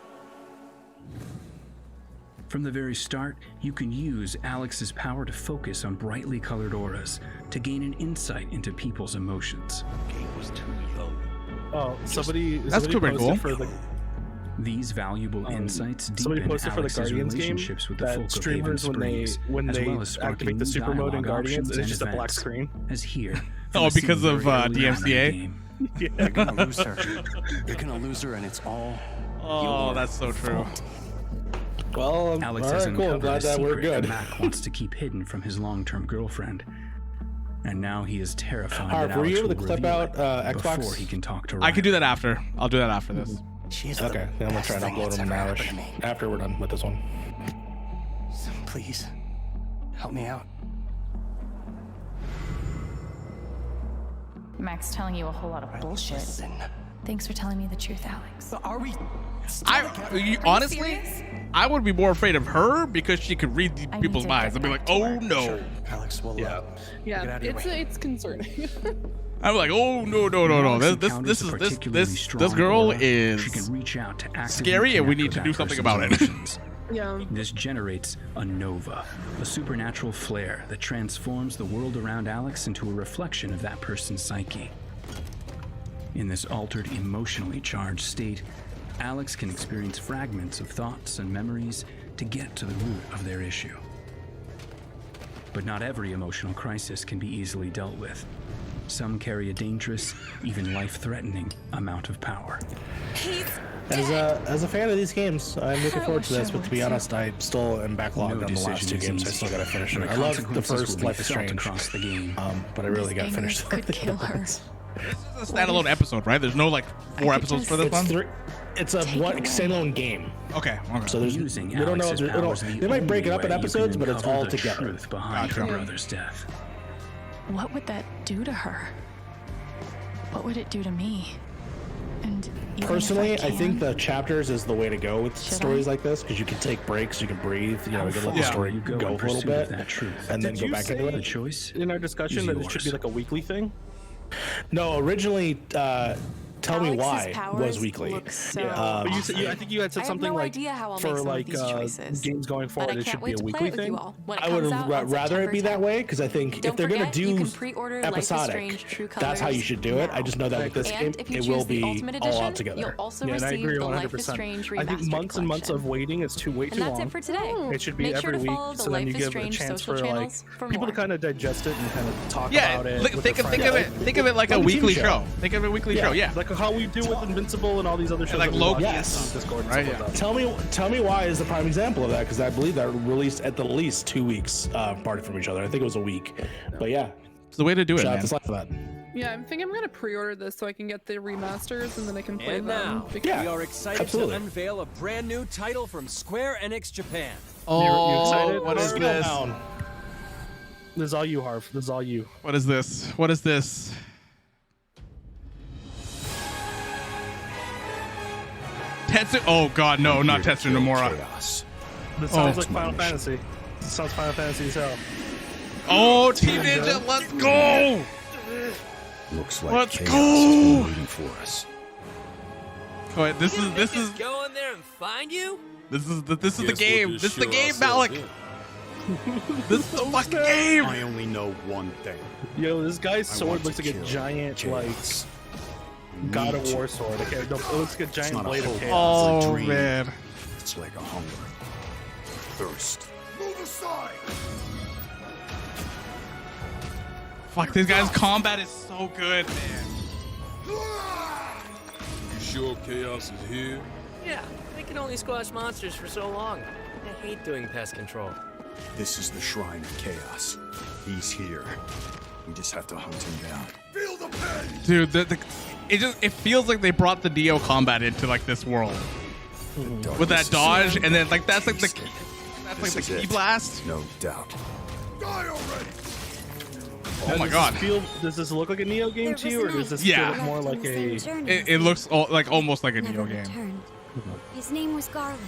From the very start, you can use Alex's power to focus on brightly colored auras to gain an insight into people's emotions. Gabe was too young. Oh, somebody That's posted cool. for the These valuable insights somebody deepen posted for the Alex's Guardians game relationships with the folk that of Haven streamers when Springs, they as well as sparking activate the new super mode in dialogue Guardians, options it's and just a black events, screen. as here. Oh, from the because scene of very early on in the DMCA? game. You're gonna lose her. You're gonna lose her, and it's all. Oh, that's so true. Well, Alex all has right, cool. I'm uncovered glad a that we're secret good. that Mac wants to keep hidden from his long-term girlfriend. And now he is terrified Harv, that were you Alex able to will clip reveal out it Xbox? before he can talk to I can do Ryden. that after. I'll do that after this. She's Okay, then I'm gonna try and upload them now. After we're done with this one. So please, help me out. Max telling you a whole lot of bullshit. Listen. Thanks for telling me the truth, Alex. Are we? Honestly, I would be more afraid of her because she could read I people's need to minds. get I'd be back like, to oh work. no. Alex will. Yeah, get out of your way. it's concerning. I'm like, oh no. Alex This encounters a particularly this strong girl aura. is She can reach out to actively scary, and we connect need to with do that something person's about it. emotions. Yeah. This generates a nova, a supernatural flare that transforms the world around Alex into a reflection of that person's psyche. In this altered, emotionally charged state, Alex can experience fragments of thoughts and memories to get to the root of their issue. But not every emotional crisis can be easily dealt with. Some carry a dangerous, even life-threatening amount of power. As a fan of these games, I'm looking forward to this, but to be honest, I still am backlogged on the last 2 games. I still gotta finish it. I love the first Life is Strange, across the game. but I really gotta finish Could kill her. This is a standalone episode, right? There's no like 4 episodes for this one. It's a standalone game. Okay. So there's Using we don't know. Alex's powers is the They might break it only up in way you episodes, can but it's uncover all the together. truth behind her brother's death. What would that do to her? What would it do to me? And even Personally, if I think the chapters is the way to go with stories like this, because you can take breaks, you can breathe, you can let the story go a little bit, and then go back into it. The choice in our discussion that it should be like a weekly thing. No, originally, Tell Me Why was weekly. But you said, I think you had said something like for like games going forward, it should be a weekly thing. I would rather it be that way, because I think if they're gonna do episodic, that's how you should do it. I just know that with this game, it will be all out together. Yeah, and I agree 100%. I think months and months of waiting is way too long. That's it for today. It should be every week, so then you give a chance for like people to kind of digest it and kind of talk about it. Think of it like a weekly show. Think of it a weekly show. Yeah. Like how we do with Invincible and all these other shows, like Loki, yes. Discord and right? stuff like that. Tell me Why is the prime example of that, because I believe that released at the least 2 weeks apart from each other. I think it was a week, but yeah, it's the way to do it. Shout Man. out to Slack for that. Yeah, I think I'm gonna pre-order this so I can get the remasters and then I can play And them. now, we are excited to unveil a brand new title from Square Enix Japan. Oh, you excited? What is this? This is all you, Harv. This is all you. What is this? What is this? Tetsu? Oh god, no, not Tetsu Nomura. This sounds like Final Fantasy. This sounds Final Fantasy as hell. Oh, Team Ninja, let's go! Looks like let's chaos go! has been waiting for us. Oh, wait, this is go in there and find you. This is the game. This is the game, Malik. This is the fucking game. I only know one thing. Yo, this guy's sword looks like a giant God of War sword. Okay, it looks like a giant blade of chaos. Oh man, it's like a hunger, thirst. Move aside. Fuck, this guy's combat is so good, man. You sure chaos is here? Yeah, they can only squash monsters for so long. I hate doing pest control. This is the Shrine of Chaos. He's here. We just have to hunt him down. Feel the pain. Dude, it feels like they brought the Dio combat into like this world with that dodge, and then like that's like the key blast. No doubt. Die already. Oh my god. Does this look like a Neo game to you, or does this feel more like a? It looks almost like a Neo game. His name was Garland.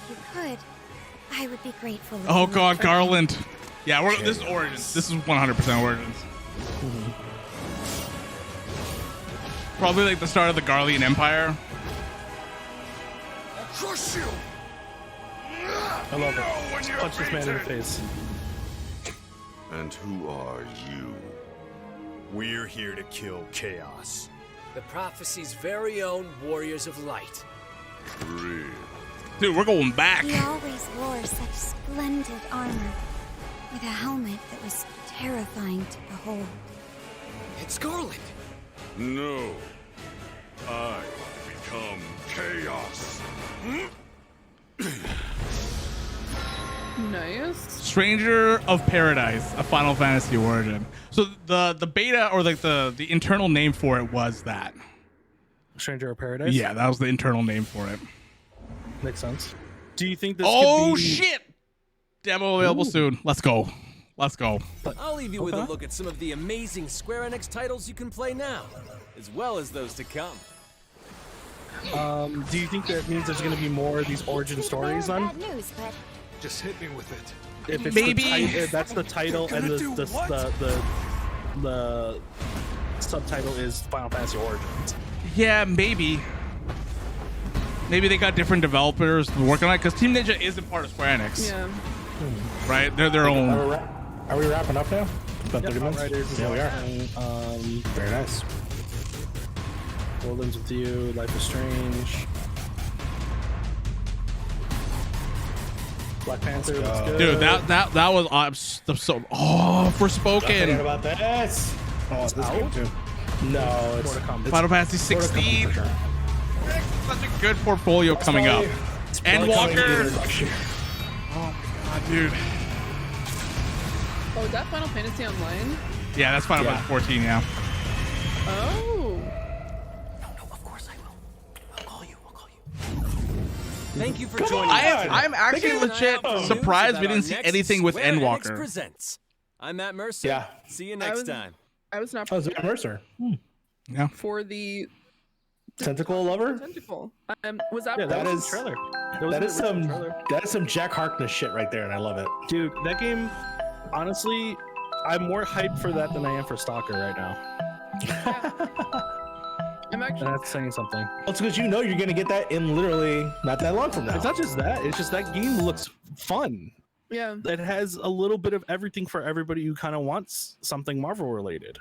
You could. I would be grateful. Oh god, Garland. Yeah, this is Origins. This is 100% Origins. Probably like the start of the Garlean Empire. I'll crush you. I love it. Punch this man in the face. And who are you? We're here to kill chaos. The prophecy's very own Warriors of Light. Real. Dude, we're going back. He always wore such splendid armor, with a helmet that was terrifying to behold. It's Garland. No. I become chaos. Nice. Stranger of Paradise, a Final Fantasy origin. So the beta or like the internal name for it was that. Stranger of Paradise? Yeah, that was the internal name for it. Makes sense. Do you think this could be... shit! Demo available soon. Let's go. Let's go. I'll leave you with a look at some of the amazing Square Enix titles you can play now, as well as those to come. Do you think that means there's going to be more of these origin stories on? Just hit me with it. If it's maybe that's the title, and the subtitle is Final Fantasy Origins. Yeah, maybe. maybe they got different developers working on it because Team Ninja isn't part of Square Enix. Yeah. Right? They're their own. Are we wrapping up now? About 30 minutes? Riders, Yeah, we are. Very nice. Golden's with you. Life is Strange. Black Panther. Looks good. Dude, that was so. Oh, Forspoken. Forget about this. Oh, it's out? Too. No, it's Final Fantasy 16. Such a good portfolio coming up. Endwalker. Oh my god, dude. Oh, is that Final Fantasy Online? Yeah, that's Final Fantasy 14. Yeah. Oh. Thank you for joining I'm actually legit surprised we didn't see anything with Endwalker. Presents. I'm Matt Mercer. Yeah. See you next time. I was not. Oh, it's Matt Mercer. Yeah. For the Tentacle Lover. Tentacle. Was that? Yeah, that is trailer. That is some Jack Harkness shit right there, and I love it. Dude, that game. Honestly, I'm more hyped for that than I am for Stalker right now. I'm actually. And that's saying something. Well, it's because you know you're gonna get that in literally not that long from now. It's not just that. It's just that game looks fun. Yeah. It has a little bit of everything for everybody who kind of wants something Marvel related.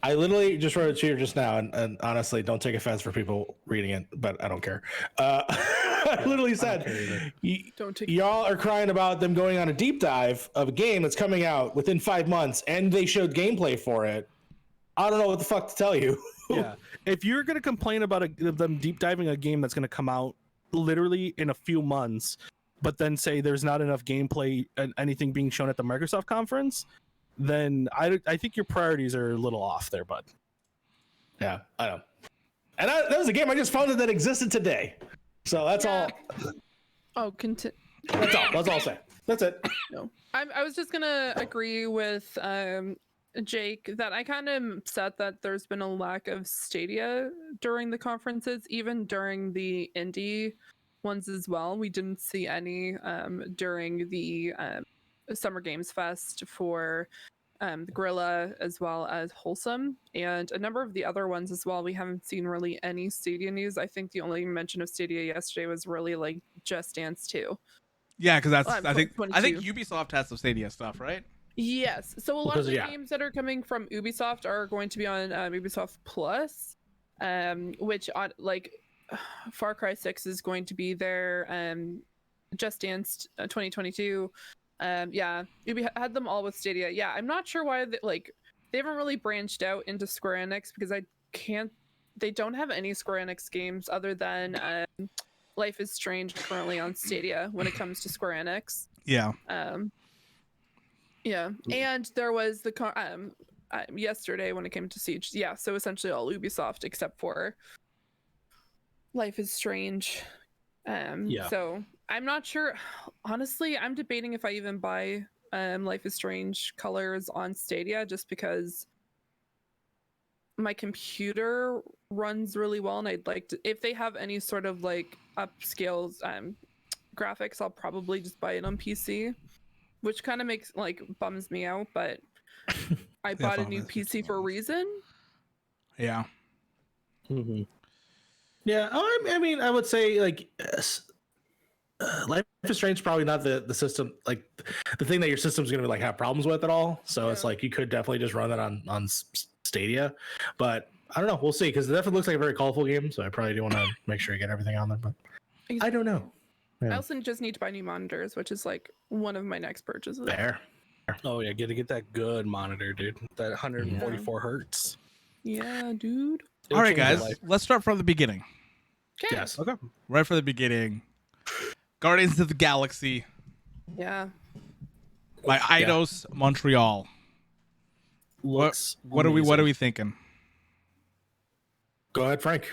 I literally just wrote it to you just now, and honestly, don't take offense for people reading it, but I don't care. I literally said, y'all are crying about them going on a deep dive of a game that's coming out within 5 months, and they showed gameplay for it. I don't know what the fuck to tell you. Yeah, if you're gonna complain about them deep diving a game that's gonna come out literally in a few months, but then say there's not enough gameplay and anything being shown at the Microsoft conference, then I think your priorities are a little off there, bud. Yeah, I know. And that was a game I just found that existed today. So that's all. Oh, That's all. That's all I'll say. That's it. No, I was just gonna agree with Jake that I kind of upset that there's been a lack of Stadia during the conferences, even during the indie ones as well. We didn't see any during the Summer Games Fest for the Gorilla as well as Wholesome, and a number of the other ones as well. We haven't seen really any Stadia news. I think the only mention of Stadia yesterday was really like Just Dance 2. Yeah, because that's I think 22. Ubisoft has some Stadia stuff, right? Yes. So a lot of the games that are coming from Ubisoft are going to be on Ubisoft Plus, which on like Far Cry 6 is going to be there. Just Dance 2022. Yeah, Ubi had them all with Stadia. Yeah, I'm not sure why they haven't really branched out into Square Enix because they don't have any Square Enix games other than Life is Strange currently on Stadia when it comes to Square Enix. Yeah. Yeah, and there was the yesterday when it came to Siege. Yeah, so essentially all Ubisoft except for Life is Strange. Yeah. So I'm not sure. Honestly, I'm debating if I even buy Life is Strange Colors on Stadia just because my computer runs really well, and I'd like to. If they have any sort of like upscales graphics, I'll probably just buy it on PC. Which kind of bums me out, but I bought a new PC for a reason. Yeah. Mm-hmm. Yeah, I mean, I would say like Life is Strange is probably not the system, like the thing that your system's gonna like have problems with at all. So it's like you could definitely just run that on Stadia, but I don't know. We'll see because it definitely looks like a very colorful game. So I probably do want to make sure I get everything on there, but I don't know. Yeah. I also just need to buy new monitors, which is like one of my next purchases. There. Oh yeah, get that good monitor, dude. That 144 hertz. Yeah, dude. All right, guys, let's start from the beginning. Okay. Yes. Okay. Right from the beginning. Guardians of the Galaxy Yeah. by Eidos Montreal. Looks what are we thinking? Go ahead, Frank.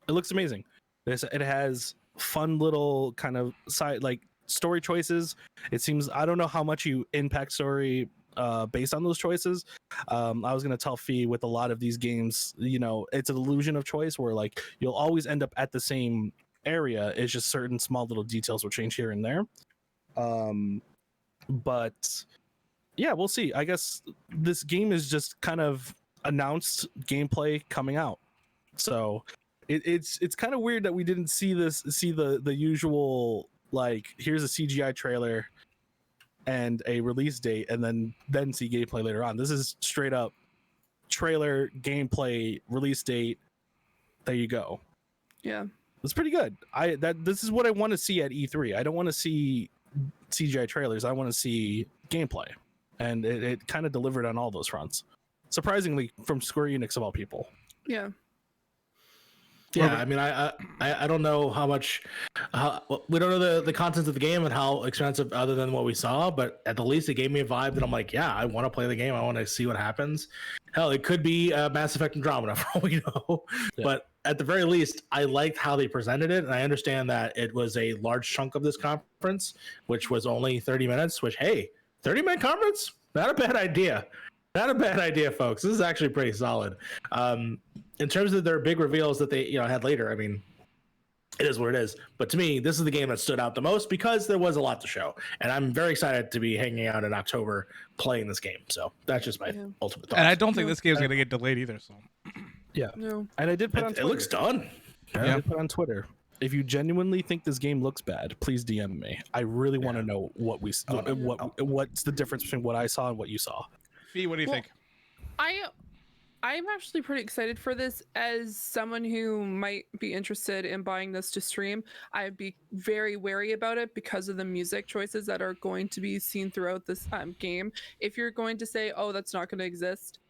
It looks amazing. It has fun little kind of side like story choices. It seems I don't know how much you impact story based on those choices. I was gonna tell Fee with a lot of these games, you know, it's an illusion of choice where like you'll always end up at the same area. It's just certain small little details will change here and there. But yeah, we'll see. I guess this game is just kind of announced gameplay coming out. So It's kind of weird that we didn't see the usual, like, here's a CGI trailer and a release date, and then see gameplay later on. This is straight up trailer, gameplay, release date. There you go. Yeah, it's pretty good. This is what I want to see at E3. I don't want to see CGI trailers. I want to see gameplay, and it kind of delivered on all those fronts. Surprisingly, from Square Enix of all people. Yeah. Yeah, I mean, I don't know how much, we don't know the contents of the game and how expensive, other than what we saw. But at the least, it gave me a vibe that I'm like, yeah, I want to play the game. I want to see what happens. Hell, it could be Mass Effect Andromeda for all we know. Yeah. But at the very least, I liked how they presented it, and I understand that it was a large chunk of this conference, which was only 30 minutes. Which, hey, 30-minute conference, not a bad idea. Not a bad idea, folks. This is actually pretty solid. In terms of their big reveals that they had later, I mean, it is what it is. But to me, this is the game that stood out the most because there was a lot to show, and I'm very excited to be hanging out in October playing this game. So that's just my ultimate thoughts. And I don't think this game's gonna get delayed either. So yeah, no. And I did put on Twitter. It looks done. I did put on Twitter. If you genuinely think this game looks bad, please DM me. I really want to know what's the difference between what I saw and what you saw. Fee, what do you think? I'm actually pretty excited for this. As someone who might be interested in buying this to stream, I'd be very wary about it because of the music choices that are going to be seen throughout this game. If you're going to say, oh, that's not going to exist,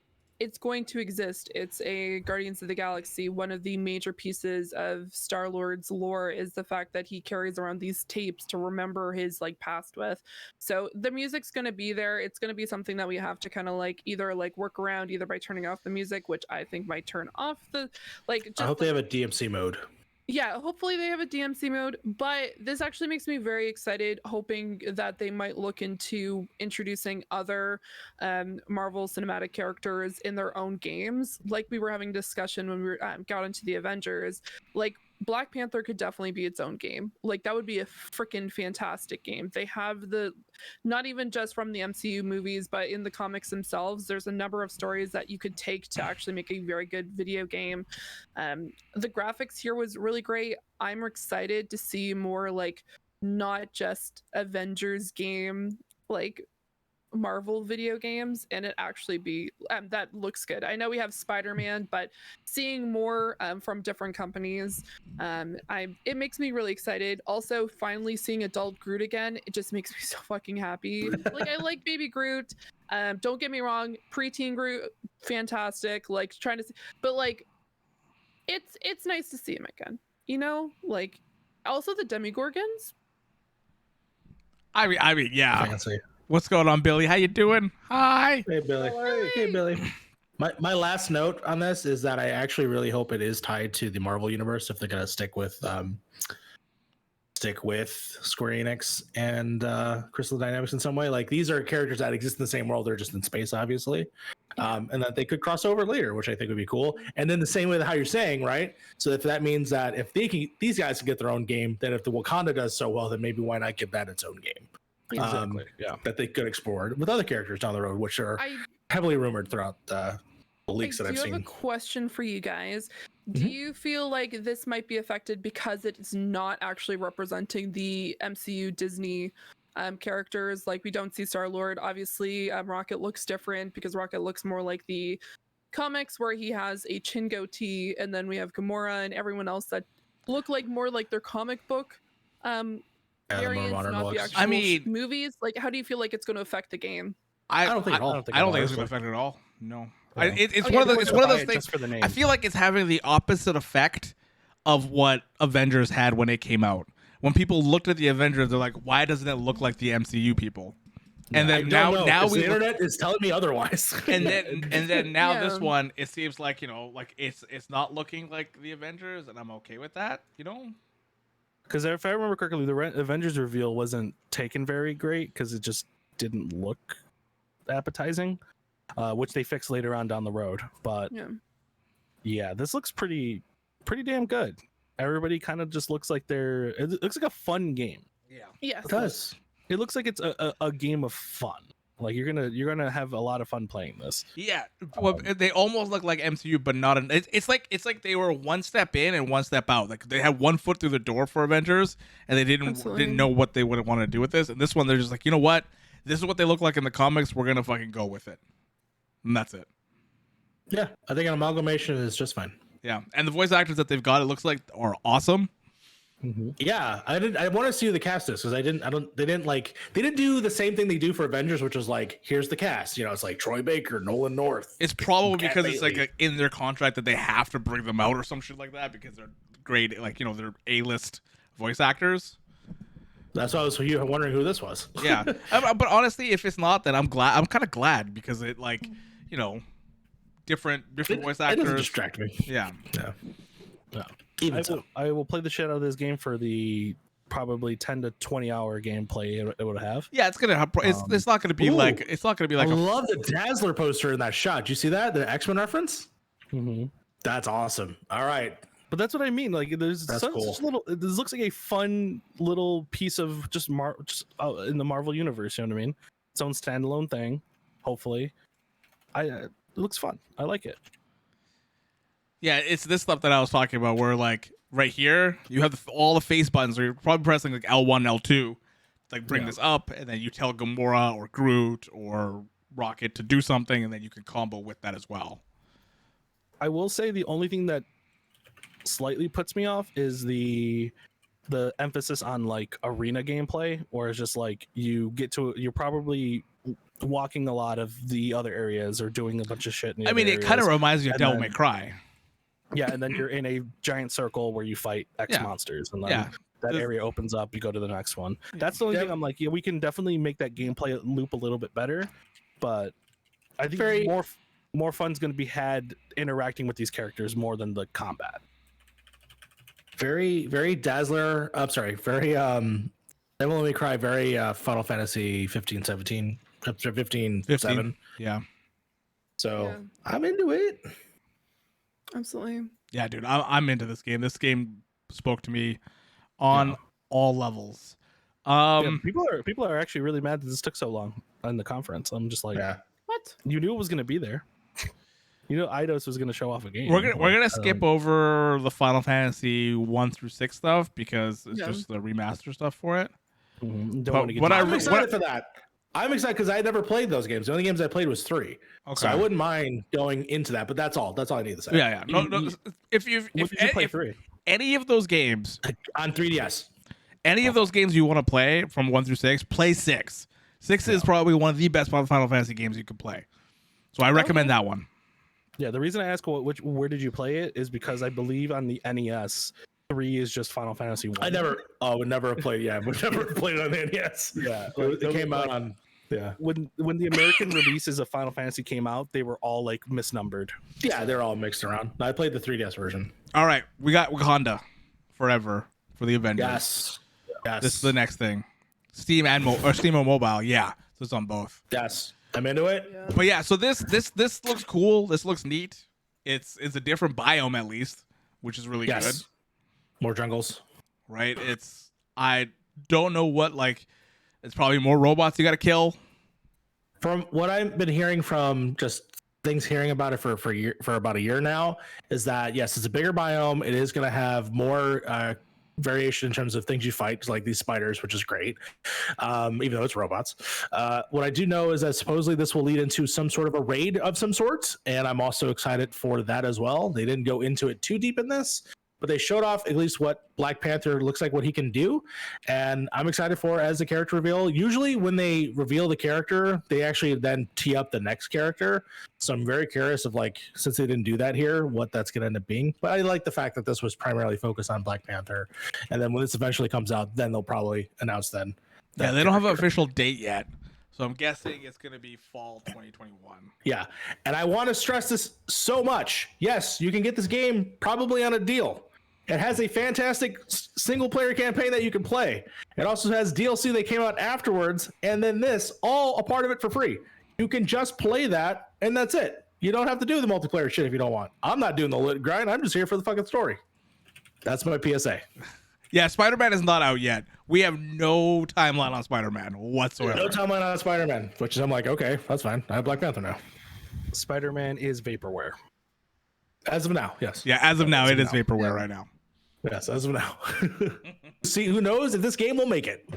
it's going to exist. It's a Guardians of the Galaxy. One of the major pieces of Star-Lord's lore is the fact that he carries around these tapes to remember his past with. So the music's going to be there. It's going to be something that we have to kind of either work around either by turning off the music, which I think might turn off the I hope they have a DMC mode. Yeah, hopefully they have a DMC mode, but this actually makes me very excited, hoping that they might look into introducing other Marvel cinematic characters in their own games. Like we were having discussion when we got into the Avengers, Black Panther could definitely be its own game. That would be a freaking fantastic game. They have not even just from the MCU movies, but in the comics themselves, there's a number of stories that you could take to actually make a very good video game. The graphics here was really great. I'm excited to see more not just Avengers game, Marvel video games, and it actually be that looks good. I know we have Spider-Man, but seeing more from different companies, it makes me really excited. Also, finally seeing adult Groot again, it just makes me so fucking happy. I like baby Groot. Don't get me wrong, preteen Groot, fantastic. Trying to see, but it's nice to see him again. Also the Demigorgons. I mean, yeah. Fancy. What's going on, Billy? How you doing? Hi. Hey, Billy. Hey, Billy. My last note on this is that I actually really hope it is tied to the Marvel universe if they're gonna stick with Square Enix and Crystal Dynamics in some way. These are characters that exist in the same world, they're just in space, obviously, and that they could cross over later, which I think would be cool. And then the same way that how you're saying, right? So if that means that if these guys can get their own game, then if the Wakanda does so well, then maybe why not give that its own game? Exactly. That they could explore with other characters down the road, which are heavily rumored throughout the leaks that I've seen. I have a question for you guys. Do you feel like this might be affected because it's not actually representing the MCU Disney characters? We don't see Star-Lord. Obviously, Rocket looks different because Rocket looks more like the comics where he has a chin goatee, and then we have Gamora and everyone else that look more like their comic book variants, not the actual movies. How do you feel like it's going to affect the game? I don't think at all. I don't think it's going to affect it at all. No. It's one of those things. I feel like it's having the opposite effect of what Avengers had when it came out. When people looked at the Avengers, they're like, "Why doesn't it look like the MCU people?" And then now the internet is telling me otherwise. and then now this one, it seems like it's not looking like the Avengers, and I'm okay with that. Because if I remember correctly, the Avengers reveal wasn't taken very great because it just didn't look appetizing, which they fixed later on down the road. But yeah, this looks pretty damn good. Everybody kind of just looks like it looks like a fun game. Yes. It does. It looks like it's a game of fun. Like you're gonna have a lot of fun playing this. Yeah, well, they almost look like MCU, but not. It's like they were one step in and one step out. Like they had one foot through the door for Avengers, and they didn't know what they would want to do with this. And this one, they're just like, you know what? This is what they look like in the comics. We're gonna fucking go with it, and that's it. Yeah, I think an amalgamation is just fine. Yeah, and the voice actors that they've got, it looks like, are awesome. Yeah, I want to see who the cast is because they didn't do the same thing they do for Avengers, which was like, here's the cast. You know, it's like Troy Baker, Nolan North. It's probably Cat because it's Bailey. like in their contract that they have to bring them out or some shit like that because they're great, like, you know, they're A-list voice actors. That's why I was wondering who this was. Yeah, but honestly, if it's not, then I'm glad. I'm kind of glad because it, like, you know, different voice actors. It doesn't distract me. Yeah. I will play the shit out of this game for the probably 10 to 20 hour gameplay it would have. Yeah, it's gonna. It's not gonna be like. It's not gonna be like. I love the Dazzler poster in that shot. Did you see that? The X-Men reference. Mm-hmm. That's awesome. All right, but that's what I mean. Like, there's That's such cool. little. This looks like a fun little piece of just in the Marvel universe. You know what I mean? Its own standalone thing. Hopefully, it looks fun. I like it. Yeah, it's this stuff that I was talking about where, like, right here, you have all the face buttons, or you're probably pressing, like, L1, L2 to, like, bring this up, and then you tell Gamora or Groot or Rocket to do something, and then you can combo with that as well. I will say the only thing that slightly puts me off is the emphasis on, like, arena gameplay, where it's just, like, you're probably walking a lot of the other areas or doing a bunch of shit in the I mean, other it kind of areas. reminds me of And Devil then- May Cry. Yeah, and then you're in a giant circle where you fight X monsters, and then that area opens up. You go to the next one. That's the only thing I'm like, yeah, we can definitely make that gameplay loop a little bit better, but I think more fun's going to be had interacting with these characters more than the combat. very Dazzler. I'm sorry, very Devil May Cry. Very Final Fantasy 15, 17, 15, 7. Yeah. So I'm into it. Absolutely. Yeah, dude, I'm into this game. This game spoke to me on all levels. People are actually really mad that this took so long in the conference. I'm just like, what? You knew it was going to be there. You know, Eidos was going to show off a game. We're gonna skip over the Final Fantasy 1 through 6 stuff because it's just the remaster stuff for it. I'm excited for that. I'm excited because I never played those games. The only games I played was 3. Okay. So I wouldn't mind going into that, but that's all. That's all I need to say. Yeah. No, if any of those games on 3DS, any of those games you want to play from 1 through 6, play 6. 6 is probably one of the best Final Fantasy games you could play. So I recommend that one. Yeah, the reason I ask where did you play it is because I believe on the NES, 3 is just Final Fantasy 1. would never have played. Yeah, would never have played it on the NES. Yeah, it came out on. Yeah, when the American releases of Final Fantasy came out, they were all like misnumbered. Yeah, they're all mixed around. I played the 3DS version. All right, we got Wakanda Forever for the Avengers. Yes. This is the next thing. Steam and mobile. Yeah, so it's on both. Yes, I'm into it. But yeah, so this looks cool. This looks neat. It's a different biome at least, which is really good. More jungles. Right. I don't know what, like, it's probably more robots you got to kill. From what I've been hearing from just things hearing about it for about a year now, is that yes, it's a bigger biome. It is going to have more variation in terms of things you fight, like these spiders, which is great, even though it's robots. What I do know is that supposedly this will lead into some sort of a raid of some sort, and I'm also excited for that as well. They didn't go into it too deep in this, but they showed off at least what Black Panther looks like, what he can do, and I'm excited for as the character reveal. Usually when they reveal the character, they actually then tee up the next character, so I'm very curious of, like, since they didn't do that here, what that's going to end up being. But I like the fact that this was primarily focused on Black Panther, and then when this eventually comes out, then they'll probably announce then. Yeah, they don't have an official date yet, so I'm guessing it's going to be fall 2021. Yeah, and I want to stress this so much. Yes, you can get this game probably on a deal. It has a fantastic single-player campaign that you can play. It also has DLC that came out afterwards, and then this, all a part of it for free. You can just play that, and that's it. You don't have to do the multiplayer shit if you don't want. I'm not doing the lit grind. I'm just here for the fucking story. That's my PSA. Yeah, Spider-Man is not out yet. We have no timeline on Spider-Man whatsoever. No timeline on Spider-Man, which is I'm like, okay, that's fine. I have Black Panther now. Spider-Man is vaporware. As of now, yes. Yeah, as of now, it is vaporware right now. Yes, as of now. See, who knows if this game will make it?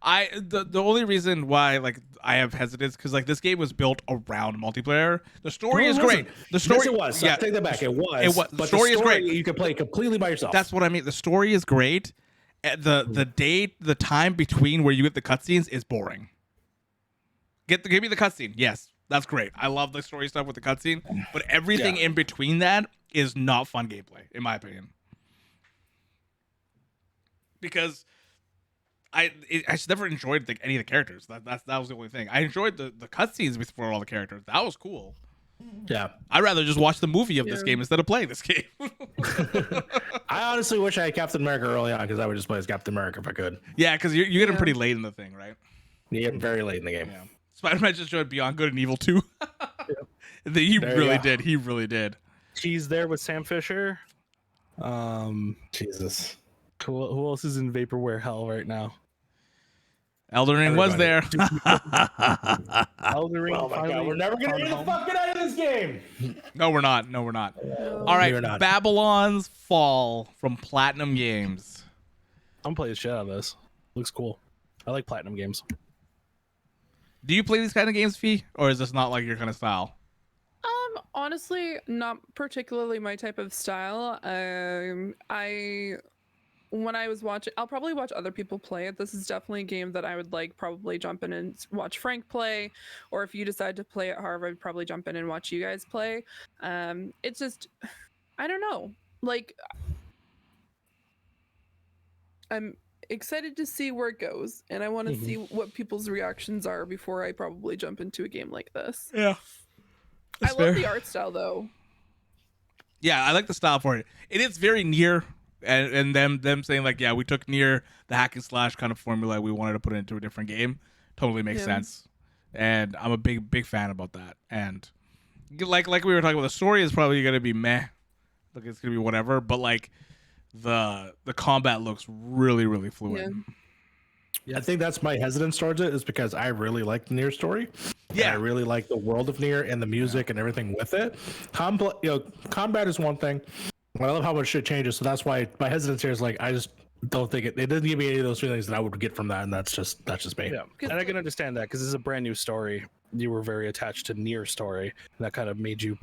The only reason why like I have hesitance because like this game was built around multiplayer. The story is great. The story, yes, it was. So yeah, I take that back. It was. The story is great. You can play completely by yourself. That's what I mean. The story is great. The time between where you get the cutscenes is boring. Give me the cutscene. Yes, that's great. I love the story stuff with the cutscene, but everything in between that is not fun gameplay, in my opinion. Because I just never enjoyed any of the characters. That was the only thing. I enjoyed the cutscenes for all the characters. That was cool. Yeah, I'd rather just watch the movie of this game instead of playing this game. I honestly wish I had Captain America early on because I would just play as Captain America if I could. Yeah, because you're getting pretty late in the thing, right? You get very late in the game. Yeah. Spider-Man just showed Beyond Good and Evil 2. He really did. He really did. He's there with Sam Fisher. Jesus. Who else is in vaporware hell right now? Elden Ring was there. Elden Ring. Oh my God, we're never gonna get the fucking out of this game. No, we're not. All right, Babylon's Fall from Platinum Games. I'm playing the shit out of this. Looks cool. I like Platinum games. Mm-hmm. Do you play these kind of games, Fee, or is this not like your kind of style? Honestly, not particularly my type of style. When I was watching, I'll probably watch other people play it. This is definitely a game that I would like probably jump in and watch Frank play, or if you decide to play at Harv, I'd probably jump in and watch you guys play. It's just, I don't know. Like, I'm excited to see where it goes, and I want to see what people's reactions are before I probably jump into a game like this. Yeah. I love the art style though. Yeah, I like the style for it. It is very near, and them saying like, yeah, we took near the hack and slash kind of formula. We wanted to put it into a different game. Totally makes sense, and I'm a big fan about that. And like we were talking about, the story is probably gonna be meh, like it's gonna be whatever. But like the combat looks really fluid. I think that's my hesitance towards it, is because I really like the Nier story. Yeah, I really like the world of Nier and the music and everything with it. Combat is one thing. I love how much shit changes, so that's why my hesitance here is like, I just don't think it doesn't give me any of those feelings that I would get from that, and that's just me. Yeah, and I can understand that because this is a brand new story. You were very attached to Nier story, and that kind of made you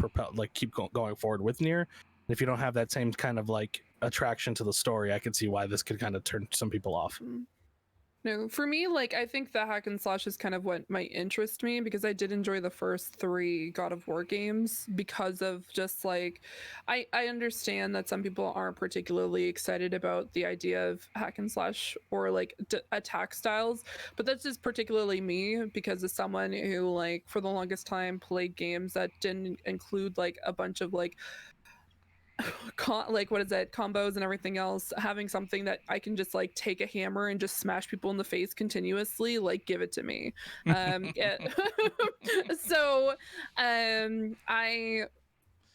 keep going forward with Nier. And if you don't have that same kind of like attraction to the story, I can see why this could kind of turn some people off. No, for me, like, I think the hack and slash is kind of what might interest me, because I did enjoy the first 3 God of War games because of just like, I understand that some people aren't particularly excited about the idea of hack and slash or like attack styles, but that's just particularly me because of someone who like for the longest time played games that didn't include like a bunch of like combos and everything else. Having something that I can just like take a hammer and just smash people in the face continuously, like, give it to me. So I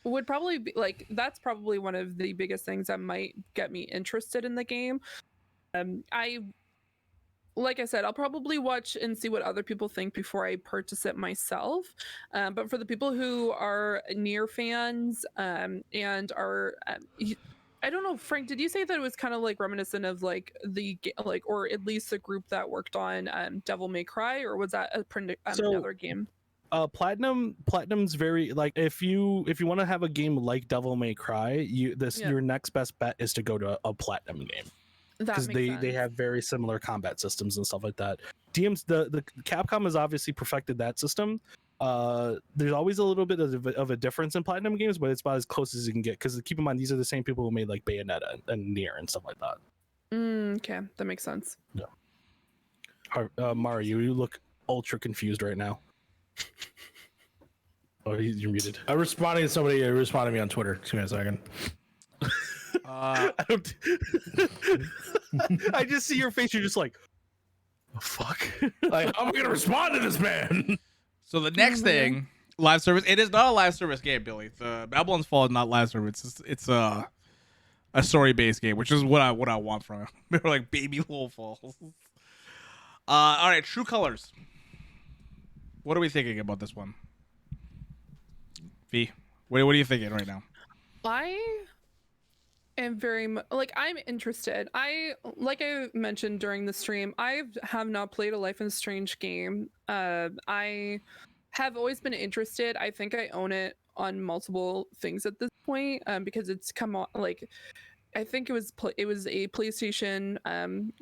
would probably be like, that's probably one of the biggest things that might get me interested in the game. Like I said, I'll probably watch and see what other people think before I purchase it myself. But for the people who are Nier fans and are, I don't know, Frank, did you say that it was kind of like reminiscent of like or at least the group that worked on Devil May Cry, or was that another game? Platinum's very like, if you want to have a game like Devil May Cry, your next best bet is to go to a Platinum game. Because they have very similar combat systems and stuff like that. The Capcom has obviously perfected that system. There's always a little bit of a difference in Platinum games, but it's about as close as you can get. Because keep in mind, these are the same people who made like Bayonetta and Nier and stuff like that. Okay, that makes sense. Yeah. Mario, you look ultra confused right now. Oh, you're muted. I'm responding to somebody who responded to me on Twitter. Give me a second. I just see your face. You're just like, oh, fuck. Like, how am I gonna respond to this man? So the next thing, live service. It is not a live service game, Billy. The Babylon's Fall is not live service. It's a story-based game, which is what I want from it. They're like baby Little Falls. All right, True Colors. What are we thinking about this one? V, what are you thinking right now? I am very like, I'm interested. Like I mentioned during the stream, I have not played a Life is Strange game. I have always been interested. I think I own it on multiple things at this point, because it's come on, like, I think it was a PlayStation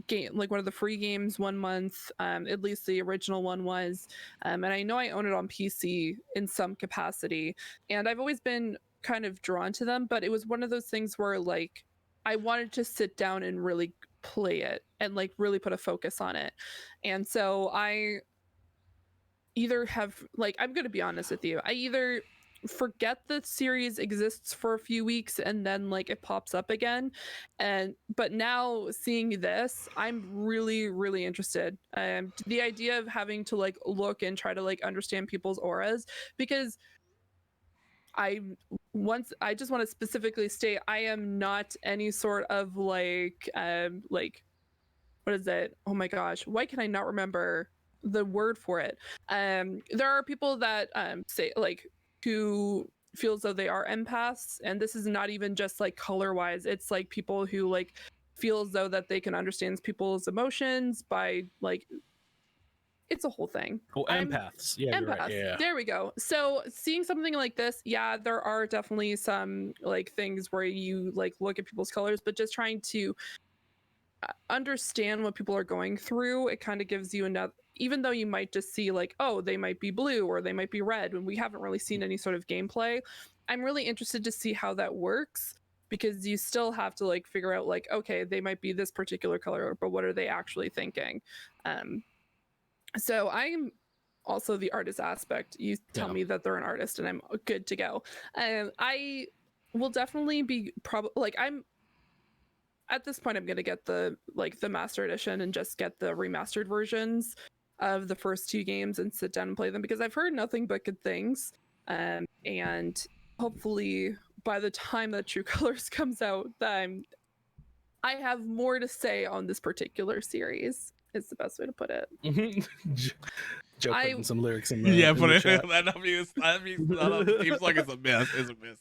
game, like one of the free games 1 month. At least the original one was, and I know I own it on PC in some capacity. And I've always been kind of drawn to them, but it was one of those things where like I wanted to sit down and really play it and like really put a focus on it. And so I either have, like, I'm going to be honest with you, I either forget the series exists for a few weeks and then like it pops up again, but now seeing this, I'm really interested. The idea of having to like look and try to like understand people's auras, because I just want to specifically state I am not any sort of like what is it? Oh my gosh, why can I not remember the word for it? There are people that say like, who feels though they are empaths, and this is not even just like color wise, it's like people who like feel as though that they can understand people's emotions by like, it's a whole thing. Oh, empaths. Yeah, you're right. Yeah. There we go. So seeing something like this, yeah, there are definitely some like things where you like look at people's colors, but just trying to understand what people are going through, it kind of gives you enough, even though you might just see like, oh, they might be blue or they might be red when we haven't really seen any sort of gameplay. I'm really interested to see how that works, because you still have to like figure out like, okay, they might be this particular color, but what are they actually thinking? So I'm also the artist aspect. You tell me that they're an artist and I'm good to go. I will definitely be I'm at this point, I'm gonna get the master edition and just get the remastered versions of the first 2 games and sit down and play them, because I've heard nothing but good things. And hopefully by the time that True Colors comes out, that I have more to say on this particular series. Is the best way to put it. Joe putting some lyrics in the chat. that seems like it's a miss. It's a miss.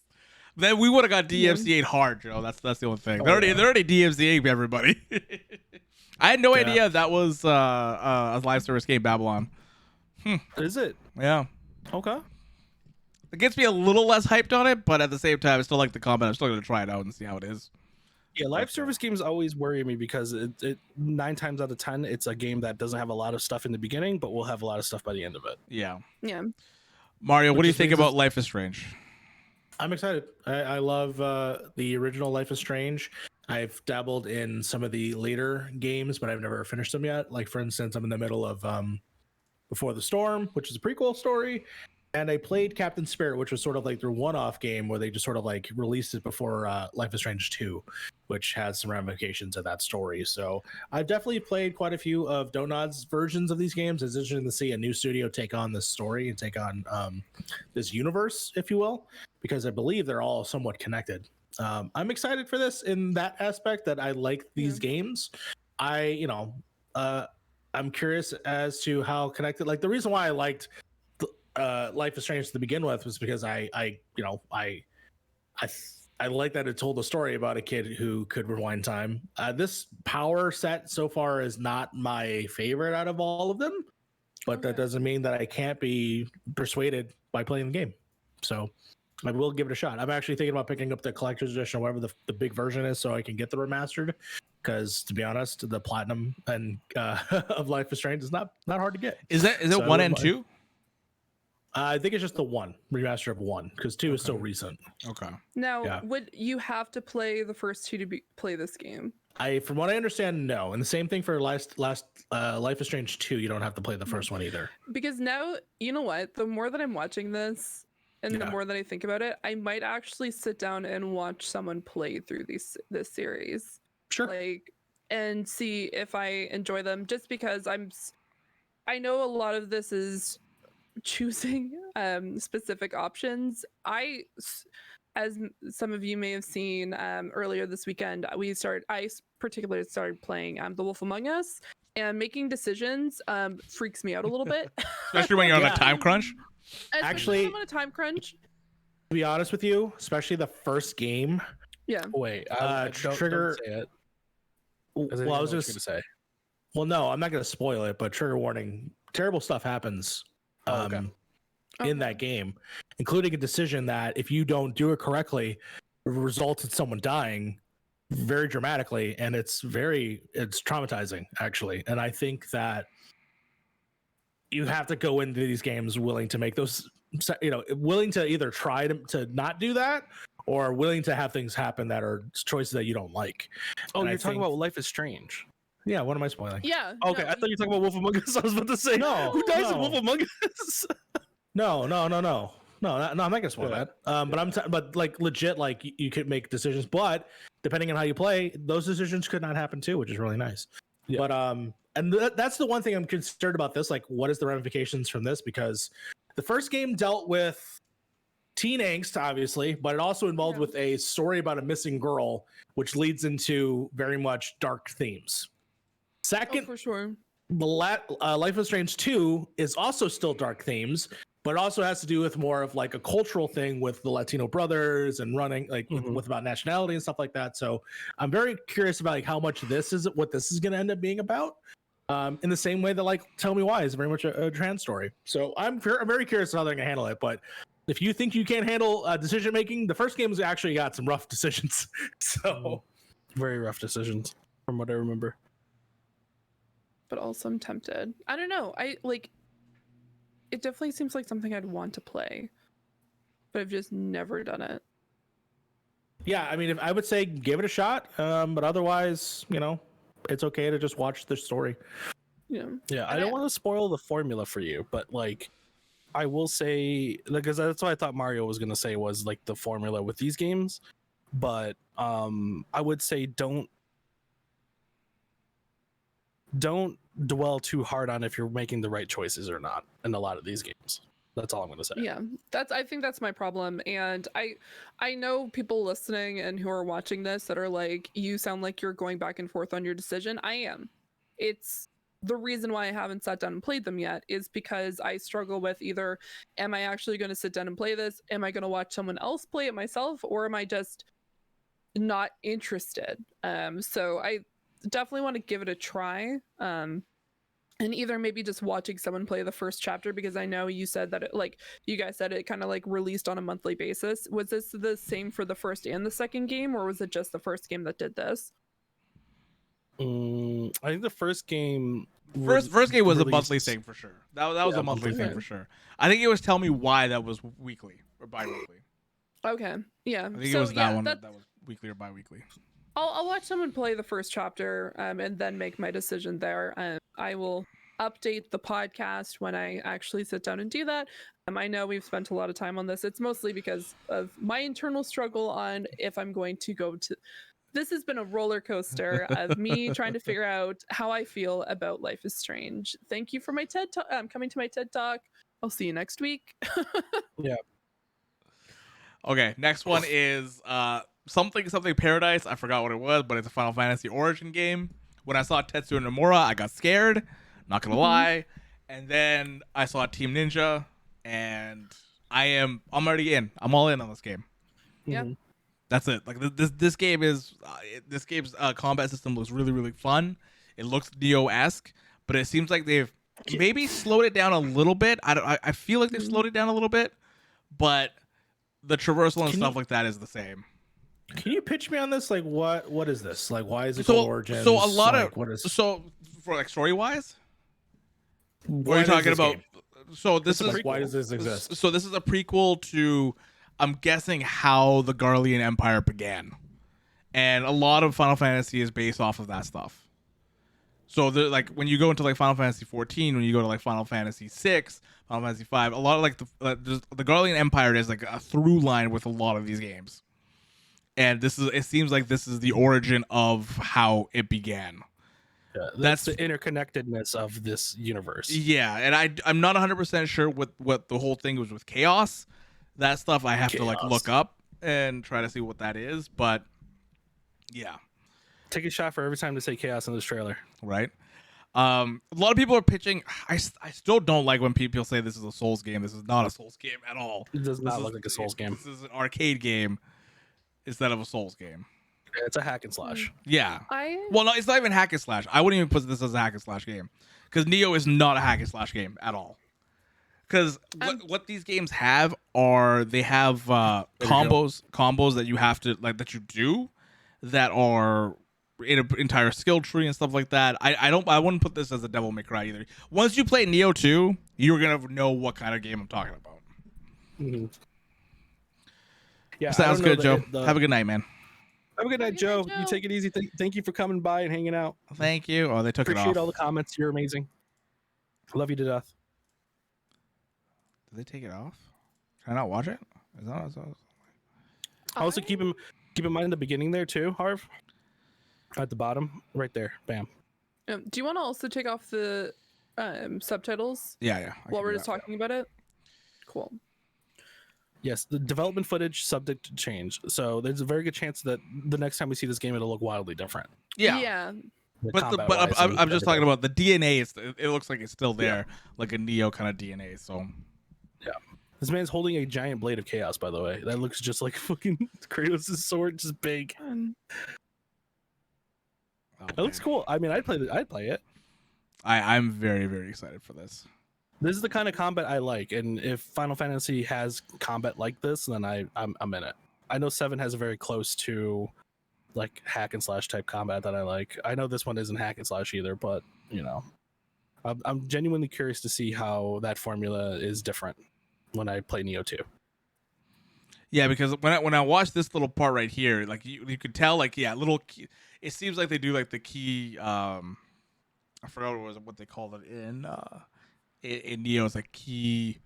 Then we would have got DMCA'd hard, Joe. That's the only thing. They're already DMCA'd everybody. I had no idea that was a live service game, Babylon. Is it? Yeah. Okay. It gets me a little less hyped on it, but at the same time, I still like the combat. I'm still going to try it out and see how it is. Yeah, live service games always worry me, because it 9 times out of 10, it's a game that doesn't have a lot of stuff in the beginning, but will have a lot of stuff by the end of it. Yeah. Yeah. Mario, what do you think about Life is Strange? I'm excited. I love the original Life is Strange. I've dabbled in some of the later games, but I've never finished them yet. Like, for instance, I'm in the middle of Before the Storm, which is a prequel story. And I played Captain Spirit, which was sort of like their one-off game where they just sort of like released it before Life is Strange 2, which has some ramifications of that story. So I've definitely played quite a few of Donut's versions of these games. It's interesting to see a new studio take on this story and take on this universe, if you will, because I believe they're all somewhat connected. I'm excited for this in that aspect, that I like these games. I'm curious as to how connected. Like, the reason why I liked Life is Strange to begin with was because I like that it told a story about a kid who could rewind time. This power set so far is not my favorite out of all of them, but that doesn't mean that I can't be persuaded by playing the game. So I will give it a shot. I'm actually thinking about picking up the collector's edition, or whatever the big version is, so I can get the remastered. Because to be honest, the platinum and of Life is Strange is not hard to get. Is it 1 and 2? I think it's just the 1 remaster of 1, because 2 is still recent. Okay. Now, would you have to play the first 2 to play this game? From what I understand, no. And the same thing for Life is Strange 2. You don't have to play the first one either. Because now, you know what? The more that I'm watching this, and the more that I think about it, I might actually sit down and watch someone play through this series. Sure. And see if I enjoy them. Just because I know a lot of this is choosing specific options. as some of you may have seen earlier this weekend, I particularly started playing The Wolf Among Us, and making decisions freaks me out a little bit. Especially when you're on a time crunch. Actually, I'm on a time crunch. To be honest with you, especially the first game. Yeah. Wait, Trigger. Don't say it. Well, I was just going to say. Well, no, I'm not going to spoil it, but trigger warning: terrible stuff happens in that game, including a decision that, if you don't do it correctly, results in someone dying very dramatically, and it's traumatizing, actually. And I think that you have to go into these games willing to make those, willing to either try to not do that, or willing to have things happen that are choices that you don't like. Oh, and you're talking about Life is Strange. Yeah, what am I spoiling? Yeah. Okay, I thought you were talking about Wolf Among Us. I was about to say, no, who dies in Wolf Among Us? No, I'm not gonna spoil that. But like legit, like you could make decisions, but depending on how you play, those decisions could not happen too, which is really nice. Yeah. But and that's the one thing I'm concerned about this. Like, what is the ramifications from this? Because the first game dealt with teen angst, obviously, but it also involved with a story about a missing girl, which leads into very much dark themes. Second, for sure, the Life is Strange 2 is also still dark themes, but it also has to do with more of like a cultural thing with the Latino brothers and running like with about nationality and stuff like that. So I'm very curious about like how much what this is going to end up being about. In the same way that like Tell Me Why is very much a trans story. So I'm very curious how they're going to handle it. But if you think you can't handle decision making, the first game's actually got some rough decisions. So very rough decisions from what I remember. But also I'm tempted. I don't know. It definitely seems like something I'd want to play, but I've just never done it. Yeah, I mean, I would say give it a shot, but otherwise, it's okay to just watch the story. Yeah. I don't want to spoil the formula for you, but like, I will say, because that's what I thought Mario was gonna say was like the formula with these games, but I would say don't dwell too hard on if you're making the right choices or not in a lot of these games. That's all I'm going to say. Yeah, I think that's my problem. And I know people listening and who are watching this that are like, you sound like you're going back and forth on your decision. I am. It's the reason why I haven't sat down and played them yet is because I struggle with either, am I actually going to sit down and play this? Am I going to watch someone else play it myself? Or am I just not interested? So I definitely want to give it a try. And either maybe just watching someone play the first chapter, because I know you said that you guys said it kind of like released on a monthly basis. Was this the same for the first and the second game, or was it just the first game that did this? I think the first game first game was a monthly thing for sure. That was a monthly thing for sure. I think it was Tell Me Why that was weekly or bi-weekly. Okay, yeah. I think it was that one that was weekly or bi-weekly. I'll watch someone play the first chapter and then make my decision there. I will update the podcast when I actually sit down and do that. I know we've spent a lot of time on this. It's mostly because of my internal struggle on if I'm going to go to... This has been a roller coaster of me trying to figure out how I feel about Life is Strange. Thank you for my TED Talk. Coming to my TED Talk. I'll see you next week. Yeah. Okay, next one is something Paradise. I forgot what it was, but it's a Final Fantasy Origin game. When I saw Tetsuya Nomura, I got scared. Not gonna lie. And then I saw Team Ninja, and I'm already in. I'm all in on this game. Yeah. That's it. Like this game is this game's combat system looks really, really fun. It looks Neo-esque, but it seems like they've maybe slowed it down a little bit. I feel like they've slowed it down a little bit, but the traversal and stuff like that is the same. Can you pitch me on this? Like, what is this? Like, why is it called Origins? So a lot of what is for like story wise? What are you talking about? Game? So this is why does this exist? So this is a prequel to, I'm guessing, how the Garlean Empire began, and a lot of Final Fantasy is based off of that stuff. So like when you go into like Final Fantasy 14, when you go to like Final Fantasy 6, Final Fantasy 5, a lot of like the Garlean Empire is like a through line with a lot of these games. And it seems like this is the origin of how it began. Yeah, that's the interconnectedness of this universe. Yeah, and I'm not 100% sure what the whole thing was with Chaos. That stuff I have to like look up. and try to see what that is. But yeah, take a shot for every time to say chaos in this trailer. Right. A lot of people are pitching. I still don't like when people say this is a Souls game. This is not a Souls game at all. It does not look like a Souls game. This is an arcade game instead of a Souls game. Yeah, it's a hack and slash. Yeah. Well, no, it's not even hack and slash. I wouldn't even put this as a hack and slash game because Neo is not a hack and slash game at all. Because what these games have are they have combos that you have to that you do that are in an entire skill tree and stuff like that. I wouldn't put this as a Devil May Cry either. Once you play Neo 2, you're gonna know what kind of game I'm talking about. Mm-hmm. Yeah, sounds good, Joe. Have a good night, man. Have a good night, Joe. You take it easy. Thank you for coming by and hanging out. Thank you. Oh, they took it off. Appreciate all the comments. You're amazing. Love you to death. Did they take it off? Can I not watch it? Also, keep in mind the beginning there too, Harv. At the bottom, right there. Bam. Do you want to also take off the subtitles? Yeah. While we're just talking about it. Cool. Yes, the development footage subject to change. So there's a very good chance that the next time we see this game, it'll look wildly different. Yeah. But I'm just talking about the DNA. It looks like it's still there, like a Neo kind of DNA. So yeah, this man's holding a giant blade of chaos. By the way, that looks just like fucking Kratos' sword, just big. It looks cool. I mean, I'd play it. I'm very, very excited for this. This is the kind of combat I like, and if Final Fantasy has combat like this, then I'm in it. I know 7 has a very close to like hack and slash type combat that I like. I know this one isn't hack and slash either, but you know, I'm genuinely curious to see how that formula is different when I play Neo 2. Yeah, because when I watch this little part right here, like you could tell, like little key, it seems like they do like the key. I forgot what they called it in Neo. It's like key.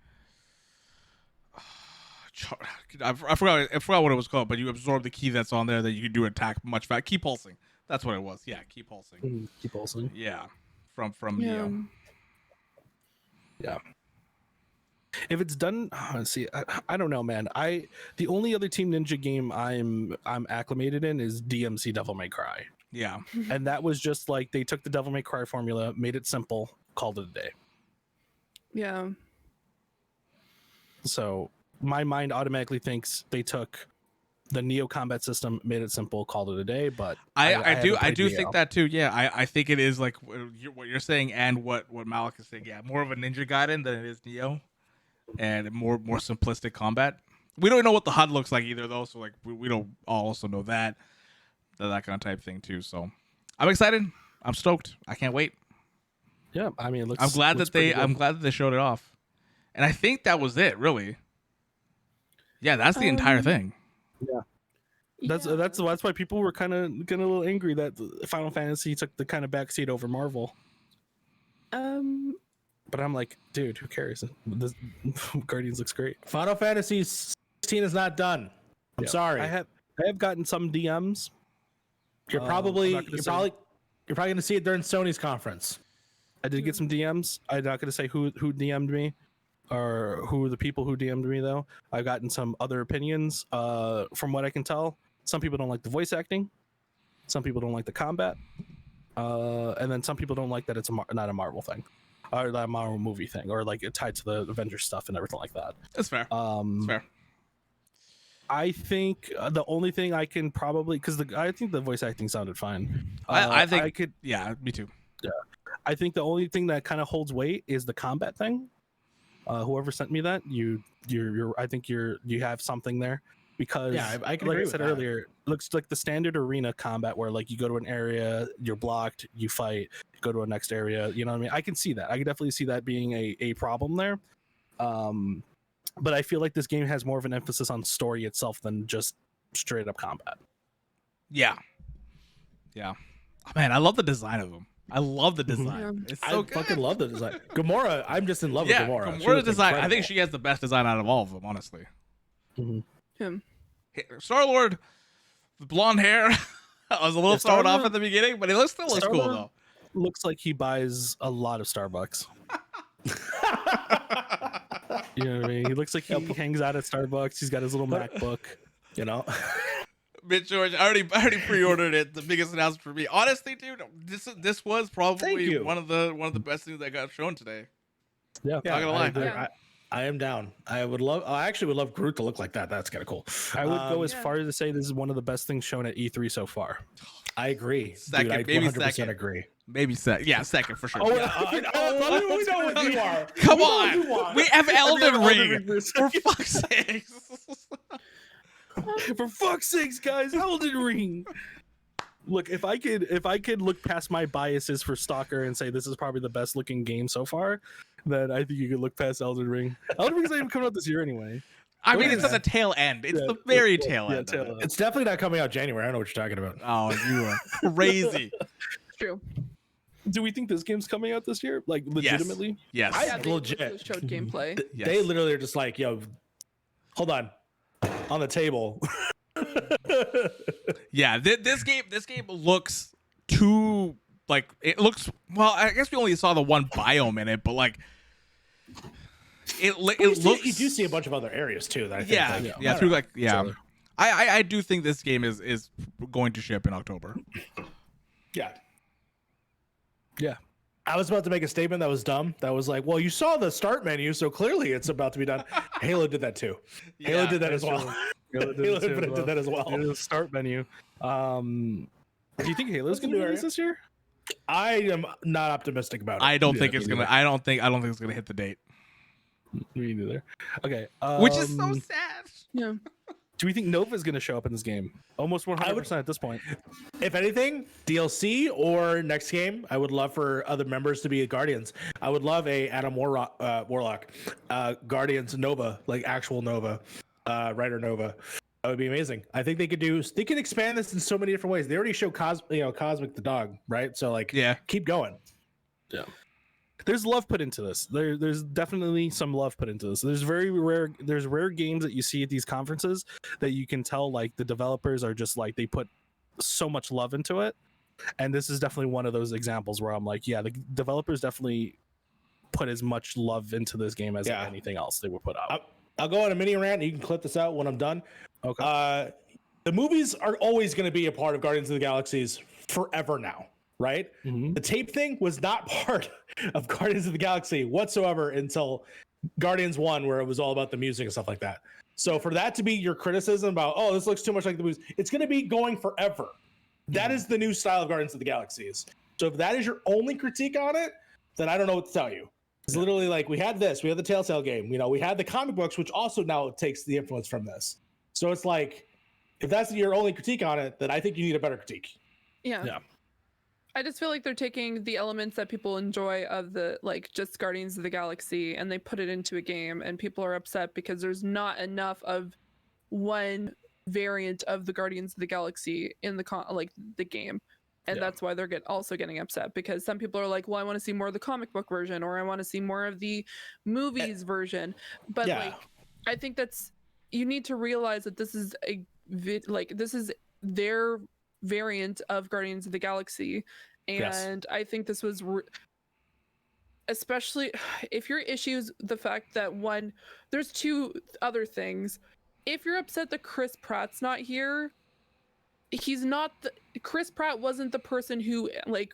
I forgot what it was called, but you absorb the key that's on there that you can do attack much faster. Key pulsing. That's what it was. Yeah, key pulsing. Key pulsing. Yeah, from Neo. Yeah. If it's done, see, I don't know, man. The only other Team Ninja game I'm acclimated in is DMC Devil May Cry. Yeah, and that was just like they took the Devil May Cry formula, made it simple, called it a day. Yeah. So my mind automatically thinks they took the Neo combat system, made it simple, called it a day. But I do think that too. Yeah, I think it is like what you're saying and what Malik is saying. Yeah, more of a Ninja Gaiden than it is Neo. And more simplistic combat. We don't know what the HUD looks like either, though. So like we don't also know that kind of type thing too. So I'm excited. I'm stoked. I can't wait. Yeah, I mean, I'm glad that they showed it off, and I think that was it. Really. Yeah, that's the entire thing. Yeah. That's why people were kind of getting a little angry that Final Fantasy took the kind of backseat over Marvel. But I'm like, dude, who cares? This, Guardians looks great. Final Fantasy 16 is not done. I'm sorry. I have gotten some DMs. You're probably going to see it during Sony's conference. I did get some DMs. I'm not going to say who DM'd me or who the people who DM'd me though. I've gotten some other opinions. From what I can tell, some people don't like the voice acting. Some people don't like the combat. And then some people don't like that it's not a Marvel thing. Or that Marvel movie thing, or like it tied to the Avengers stuff and everything like that. That's fair. That's fair. I think the only thing I can probably I think the voice acting sounded fine. I think I could. Yeah, me too. Yeah, I think the only thing that kind of holds weight is the combat thing. Whoever sent me that, I think you have something there. Because I can like agree I said earlier, it looks like the standard arena combat where like you go to an area, you're blocked, you fight, you go to a next area. You know what I mean? I can see that. I can definitely see that being a problem there. But I feel like this game has more of an emphasis on story itself than just straight up combat. Yeah. Oh, man, I love the design of them. I love the design. It's so good. Fucking love the design. Gamora, I'm just in love with Gamora. Gamora's design. Incredible. I think she has the best design out of all of them, honestly. Mm-hmm. Him. Star-Lord, the blonde hair. I was a little thrown off at the beginning, but he still looks cool though. Looks like he buys a lot of Starbucks. You know what I mean? He looks like he hangs out at Starbucks. He's got his little MacBook. You know. Mid George, I already pre-ordered it. The biggest announcement for me, honestly, dude. This was probably one of the best things that got shown today. Yeah, not gonna lie. I am down. I actually would love Groot to look like that. That's kind of cool. I would go as far as to say this is one of the best things shown at E3 so far. I agree. Second, Dude, I maybe 100% second. agree. Maybe second. Yeah, second for sure. We know what you are. Come We know what you on, want. we have Elden Ring. For For fuck's sake. For fuck's sakes, guys, Elden Ring. Look, if I could look past my biases for Stalker and say this is probably the best looking game so far, then I think you could look past Elden Ring. Elden Ring's not even coming out this year anyway. I mean, it's at the tail end. It's the very tail end. Tail end. It's definitely not coming out January. I don't know what you're talking about. Oh, you are crazy. True. Do we think this game's coming out this year? Like, legitimately? Yes. Yeah, they legit. showed gameplay. They literally are just like, yo, hold on the table. Yeah, this game looks too like it looks. Well, I guess we only saw the one biome in it, but like it looks. You do see a bunch of other areas too. That I think I do think this game is going to ship in October. Yeah. Yeah. I was about to make a statement that was dumb. That was like, well, you saw the start menu, so clearly it's about to be done. Halo did that too. Halo did that as well. Halo did that as well. The start menu. Do you think Halo's going to be released this year? I am not optimistic about it. I don't think it's gonna. I don't think it's gonna hit the date. Me neither. Okay. Which is so sad. Yeah. Do we think Nova is going to show up in this game? Almost 100% at this point. If anything, DLC or next game, I would love for other members to be Guardians. I would love a Adam Warlock, Guardians Nova, like actual Nova, Rider Nova. That would be amazing. I think they can expand this in so many different ways. They already showed Cosmic the dog, right? So like, keep going. Yeah. There's love put into this. There's definitely some love put into this. There's rare games that you see at these conferences that you can tell like the developers are just like they put so much love into it. And this is definitely one of those examples where I'm like, yeah, the developers definitely put as much love into this game as anything else they would put out. I'll go on a mini rant. You can clip this out when I'm done. Okay. The movies are always going to be a part of Guardians of the Galaxies forever now. Right? Mm-hmm. The tape thing was not part of Guardians of the Galaxy whatsoever until Guardians 1, where it was all about the music and stuff like that. So for that to be your criticism about, oh, this looks too much like the movies, it's going to be going forever. That is the new style of Guardians of the Galaxies. So if that is your only critique on it, then I don't know what to tell you. It's literally like, we had this, we had the Telltale game, we had the comic books, which also now takes the influence from this. So it's like, if that's your only critique on it, then I think you need a better critique. Yeah. I just feel like they're taking the elements that people enjoy of the just Guardians of the Galaxy and they put it into a game, and people are upset because there's not enough of one variant of the Guardians of the Galaxy in the game. And that's why they're also getting upset, because some people are like, well, I want to see more of the comic book version, or I want to see more of the movies version. But I think you need to realize that this is this is their variant of Guardians of the Galaxy, and I think this was especially if your issues the fact that there's two other things. If you're upset that Chris Pratt's not here, Chris Pratt wasn't the person who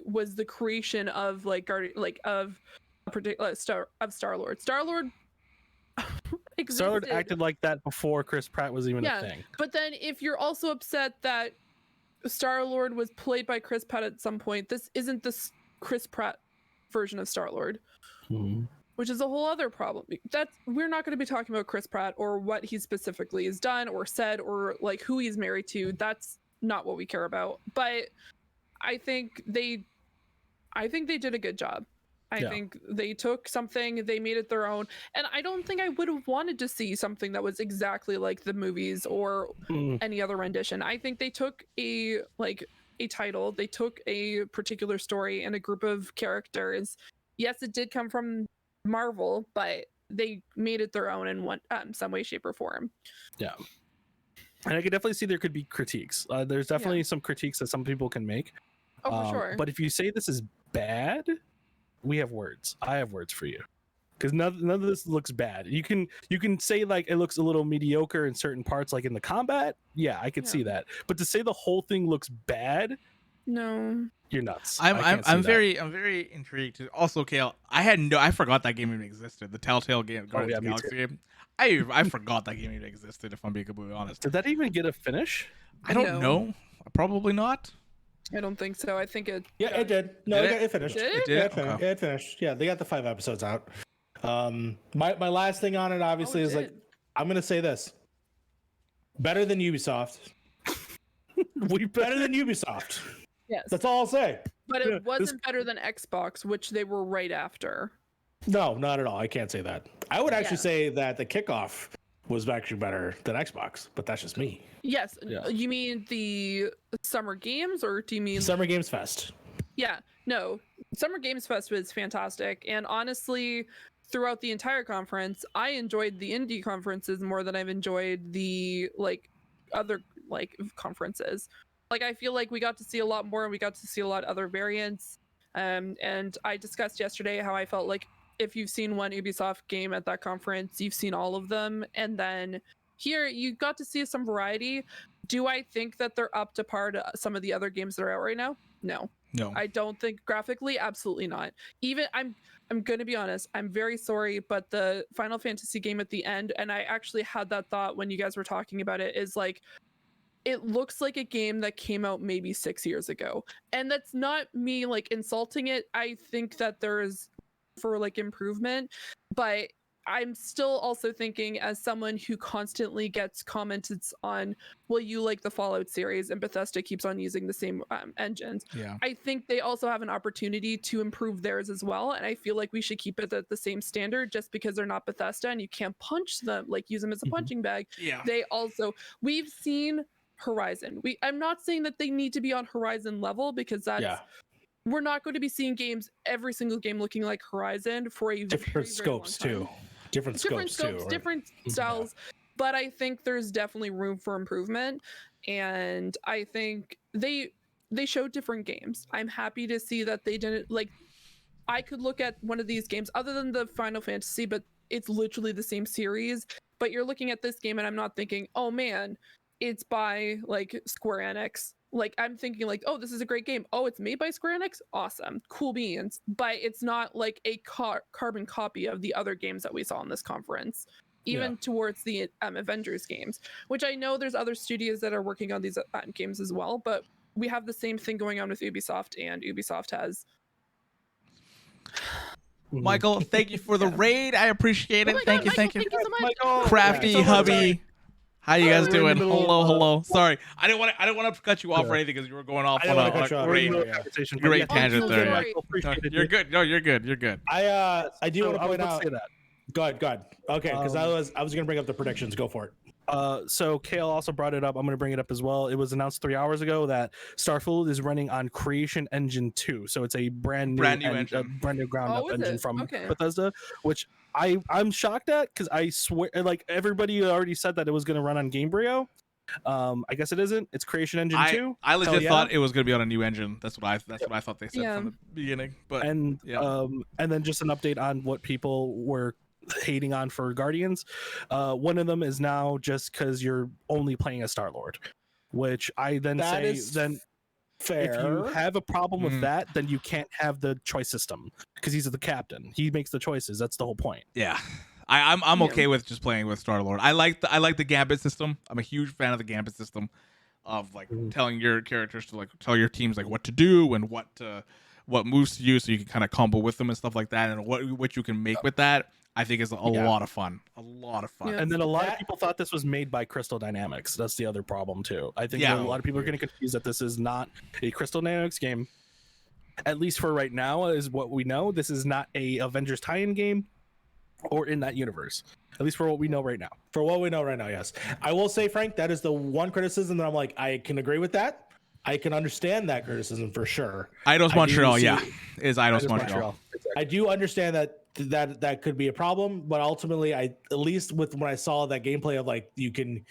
was the creation of Star-Lord. Star-Lord existed. Star-Lord acted like that before Chris Pratt was even a thing. But then if you're also upset that Star-Lord was played by Chris Pratt at some point, this isn't the Chris Pratt version of Star-Lord, which is a whole other problem. We're not going to be talking about Chris Pratt or what he specifically has done or said or who he's married to. That's not what we care about. But I think they did a good job. I think they took something, they made it their own, and I don't think I would have wanted to see something that was exactly like the movies or any other rendition. I think they took a title, they took a particular story and a group of characters. Yes, it did come from Marvel, but they made it their own in some way, shape, or form. Yeah. And I could definitely see there could be critiques. There's definitely some critiques that some people can make. Oh, for sure. But if you say this is bad, we have words. I have words for you. because none of this looks bad. You can say like it looks a little mediocre in certain parts, like in the combat. Yeah, I could see that. But to say the whole thing looks bad, no, you're nuts. I'm very intrigued. Also, Kale, I forgot that game even existed. The Telltale game, Guardians of the Galaxy game. I forgot that game even existed. If I'm being completely honest, did that even get a finish? I don't know. Probably not. I don't think so. I think it. Yeah, it did. No, it finished. Did it? Yeah, it finished. Yeah, they got the 5 episodes out. My last thing on it obviously is like, I'm gonna say this: better than Ubisoft. Better than Ubisoft. Yes, that's all I'll say. But it wasn't better than Xbox, which they were right after. No, not at all. I can't say that. I would actually say that the kickoff was actually better than Xbox, but that's just me. Yes. You mean the Summer Games, or do you mean Summer Games Fest? Yeah, no. Summer Games Fest was fantastic, and honestly, throughout the entire conference, I enjoyed the indie conferences more than I've enjoyed the other conferences. Like, I feel like we got to see a lot more, and we got to see a lot of other variants. And I discussed yesterday how I felt like if you've seen one Ubisoft game at that conference, you've seen all of them. And then here you got to see some variety. Do I think that they're up to par to some of the other games that are out right now? No. I don't think graphically, absolutely not. Even I'm going to be honest, I'm very sorry, but the Final Fantasy game at the end, and I actually had that thought when you guys were talking about it, is like, it looks like a game that came out maybe 6 years ago. And that's not me like insulting it. I think that there's for like improvement, but I'm still also thinking, as someone who constantly gets commented on, well, you like the Fallout series and Bethesda keeps on using the same engines. Yeah. I think they also have an opportunity to improve theirs as well. And I feel like we should keep it at the same standard. Just because they're not Bethesda and you can't punch them, like use them as a punching bag. Yeah. We've seen Horizon. I'm not saying that they need to be on Horizon level, because we're not going to be seeing every single game looking like Horizon for a different scopes too. Different scopes too, right? Different styles. But I think there's definitely room for improvement, and I think they showed different games. I'm happy to see that they didn't I could look at one of these games other than the Final Fantasy, but it's literally the same series. But you're looking at this game and I'm not thinking, oh man, it's by Square Enix. I'm thinking oh, this is a great game. Oh, it's made by Square Enix? Awesome. Cool beans. But it's not like a carbon copy of the other games that we saw in this conference, even towards the Avengers games, which I know there's other studios that are working on these games as well, but we have the same thing going on with Ubisoft, and Ubisoft has... Michael, thank you for the raid. I appreciate it. Thank you so much. Michael. Crafty Hubby. How you guys doing? Hello. Sorry, I didn't want to cut you off or anything because you were going off on a great tangent there. You're good. No, you're good. You're good. I do want to point out. Go ahead. Okay, because I was going to bring up the predictions. Go for it. So Kale also brought it up. I'm going to bring it up as well. It was announced 3 hours ago that Starfield is running on Creation Engine 2. So it's a brand new engine. Brand new ground up engine from Bethesda, which I'm shocked at, because I swear everybody already said that it was going to run on Gamebryo. I guess it isn't. It's Creation Engine 2. I legit thought it was going to be on a new engine. That's what I thought they said from the beginning. But and then just an update on what people were hating on for Guardians. One of them is now just because you're only playing as Star-Lord, which I then then fair. If you have a problem with that, then you can't have the choice system, because he's the captain. He makes the choices. That's the whole point. Yeah. I'm okay with just playing with Star-Lord. I like the Gambit system. I'm a huge fan of the Gambit system of telling your characters to tell your teams what to do and what moves to use, so you can kind of combo with them and stuff like that, and what you can make with that. I think is a lot of fun. A lot of fun. And then a lot of people thought this was made by Crystal Dynamics. That's the other problem too. I think a lot of people are going to confuse that this is not a Crystal Dynamics game. At least for right now, is what we know. This is not a Avengers tie-in game or in that universe. At least for what we know right now. For what we know right now, yes. I will say, Frank, that is the one criticism that I'm I can agree with that. I can understand that criticism for sure. Eidos Montreal, is Eidos Montreal. Exactly. I do understand that could be a problem, but ultimately, at least with when I saw that gameplay of you can,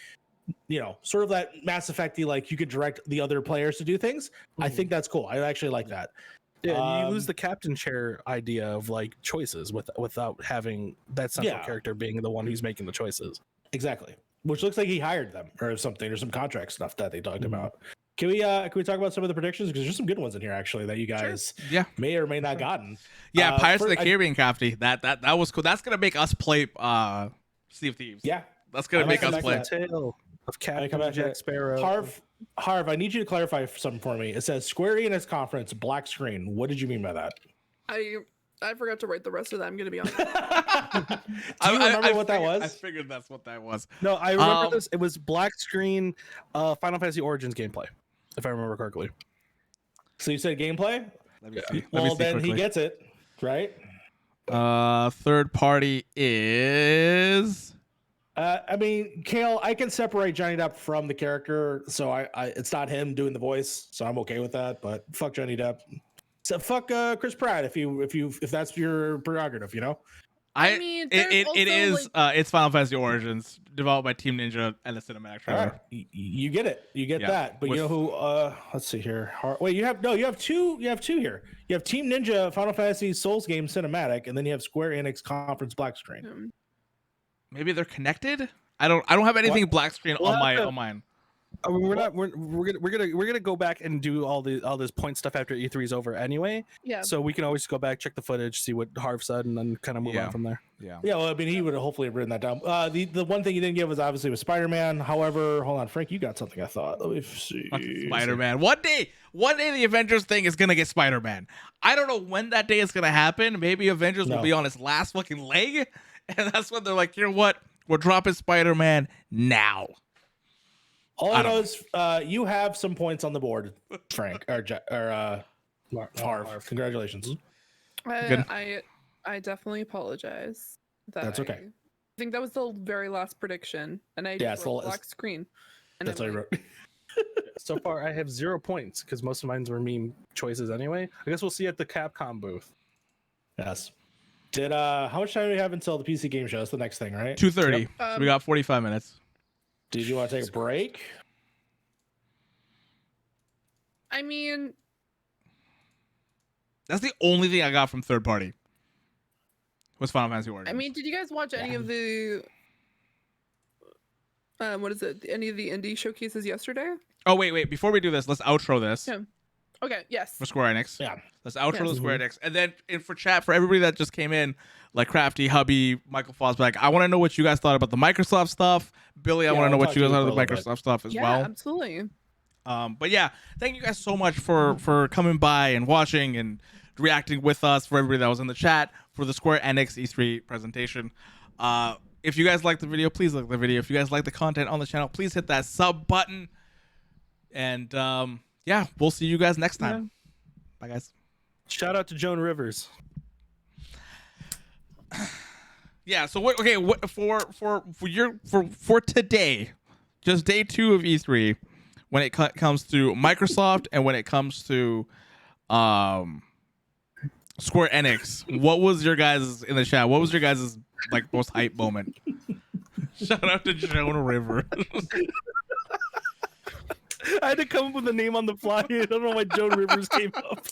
sort of that Mass Effect-y, you could direct the other players to do things. I think that's cool. I actually like that. Yeah, you lose the captain chair idea of like choices without having that central character being the one who's making the choices. Exactly. Which looks like he hired them or something, or some contract stuff that they talked about. Can we talk about some of the predictions? Because there's some good ones in here actually that you guys may or may not gotten. Yeah, Pirates of the Caribbean, Crafty. That was cool. That's gonna make us play Sea of Thieves. Yeah, that's gonna make us play. Tale of Captain Jack Sparrow. Harv, I need you to clarify something for me. It says Square Enix conference black screen. What did you mean by that? I forgot to write the rest of that. I'm gonna be honest. Do you remember what that was? I figured that's what that was. No, I remember this. It was black screen Final Fantasy Origins gameplay, if I remember correctly. So you said gameplay? Let me see. Well, then he gets it, right? Third party is. I mean, Kale, I can separate Johnny Depp from the character, so I it's not him doing the voice, so I'm okay with that. But fuck Johnny Depp. So fuck Chris Pratt if that's your prerogative, you know. I mean, it is it's Final Fantasy Origins, developed by Team Ninja and the cinematic trailer. All right. You get it, that. But you know who? Let's see here. Wait, you have two here. You have Team Ninja Final Fantasy Souls game cinematic, and then you have Square Enix conference black screen. Maybe they're connected. I don't have anything black screen on mine. I mean, we're gonna go back and do all this point stuff after E3 is over anyway. Yeah. So we can always go back, check the footage, see what Harv said, and then kind of move on from there. Yeah. Yeah. Well, I mean, he would have hopefully written that down. The one thing he didn't give was obviously with Spider-Man. However, hold on, Frank, you got something. I thought. Let me see. Spider-Man. One day, the Avengers thing is gonna get Spider-Man. I don't know when that day is gonna happen. Maybe Avengers will be on its last fucking leg, and that's when they're like, you know what? We're dropping Spider-Man now. All I know is you have some points on the board, Frank or Harv. Congratulations. I definitely apologize. That's okay. I think that was the very last prediction, and I it's wrote black screen. And that's what I wrote. So far, I have 0 points because most of mine were meme choices anyway. I guess we'll see at the Capcom booth. Yes. Did how much time do we have until the PC game show? That's the next thing, right? 2:30. So we got 45 minutes. Did you want to take a break? I mean, that's the only thing I got from third party. Was Final Fantasy Origins. I mean, did you guys watch any of the what is it? Any of the indie showcases yesterday? Oh wait! Before we do this, let's outro this. Yeah. Okay. Yes. For Square Enix. Yeah. Let's outro the Square Enix, and then for chat, for everybody that just came in, like Crafty, Hubby, Michael Fosbeck, I want to know what you guys thought about the Microsoft stuff. Billy, I want to know what you guys thought of the Microsoft stuff as well. Yeah, absolutely. But yeah, thank you guys so much for coming by and watching and reacting with us. For everybody that was in the chat for the Square Enix E3 presentation. If you guys like the video, please like the video. If you guys like the content on the channel, please hit that sub button. And yeah, we'll see you guys next time. Bye, guys. Shout out to Joan Rivers. Yeah. So what? Okay. What for today? Just day 2 of E3. When it comes to Microsoft and when it comes to Square Enix, what was your guys in the chat? What was your guys' like most hype moment? Shout out to Joan Rivers. I had to come up with a name on the fly. I don't know why Joan Rivers came up.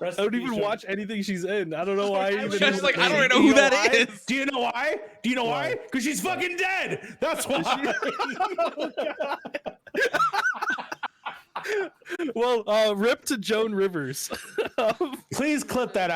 I don't even watch anything she's in. I don't know why. I don't even know who that is. Do you know why? Do you know why? Because she's fucking dead. That's why. Well, rip to Joan Rivers. Please clip that out.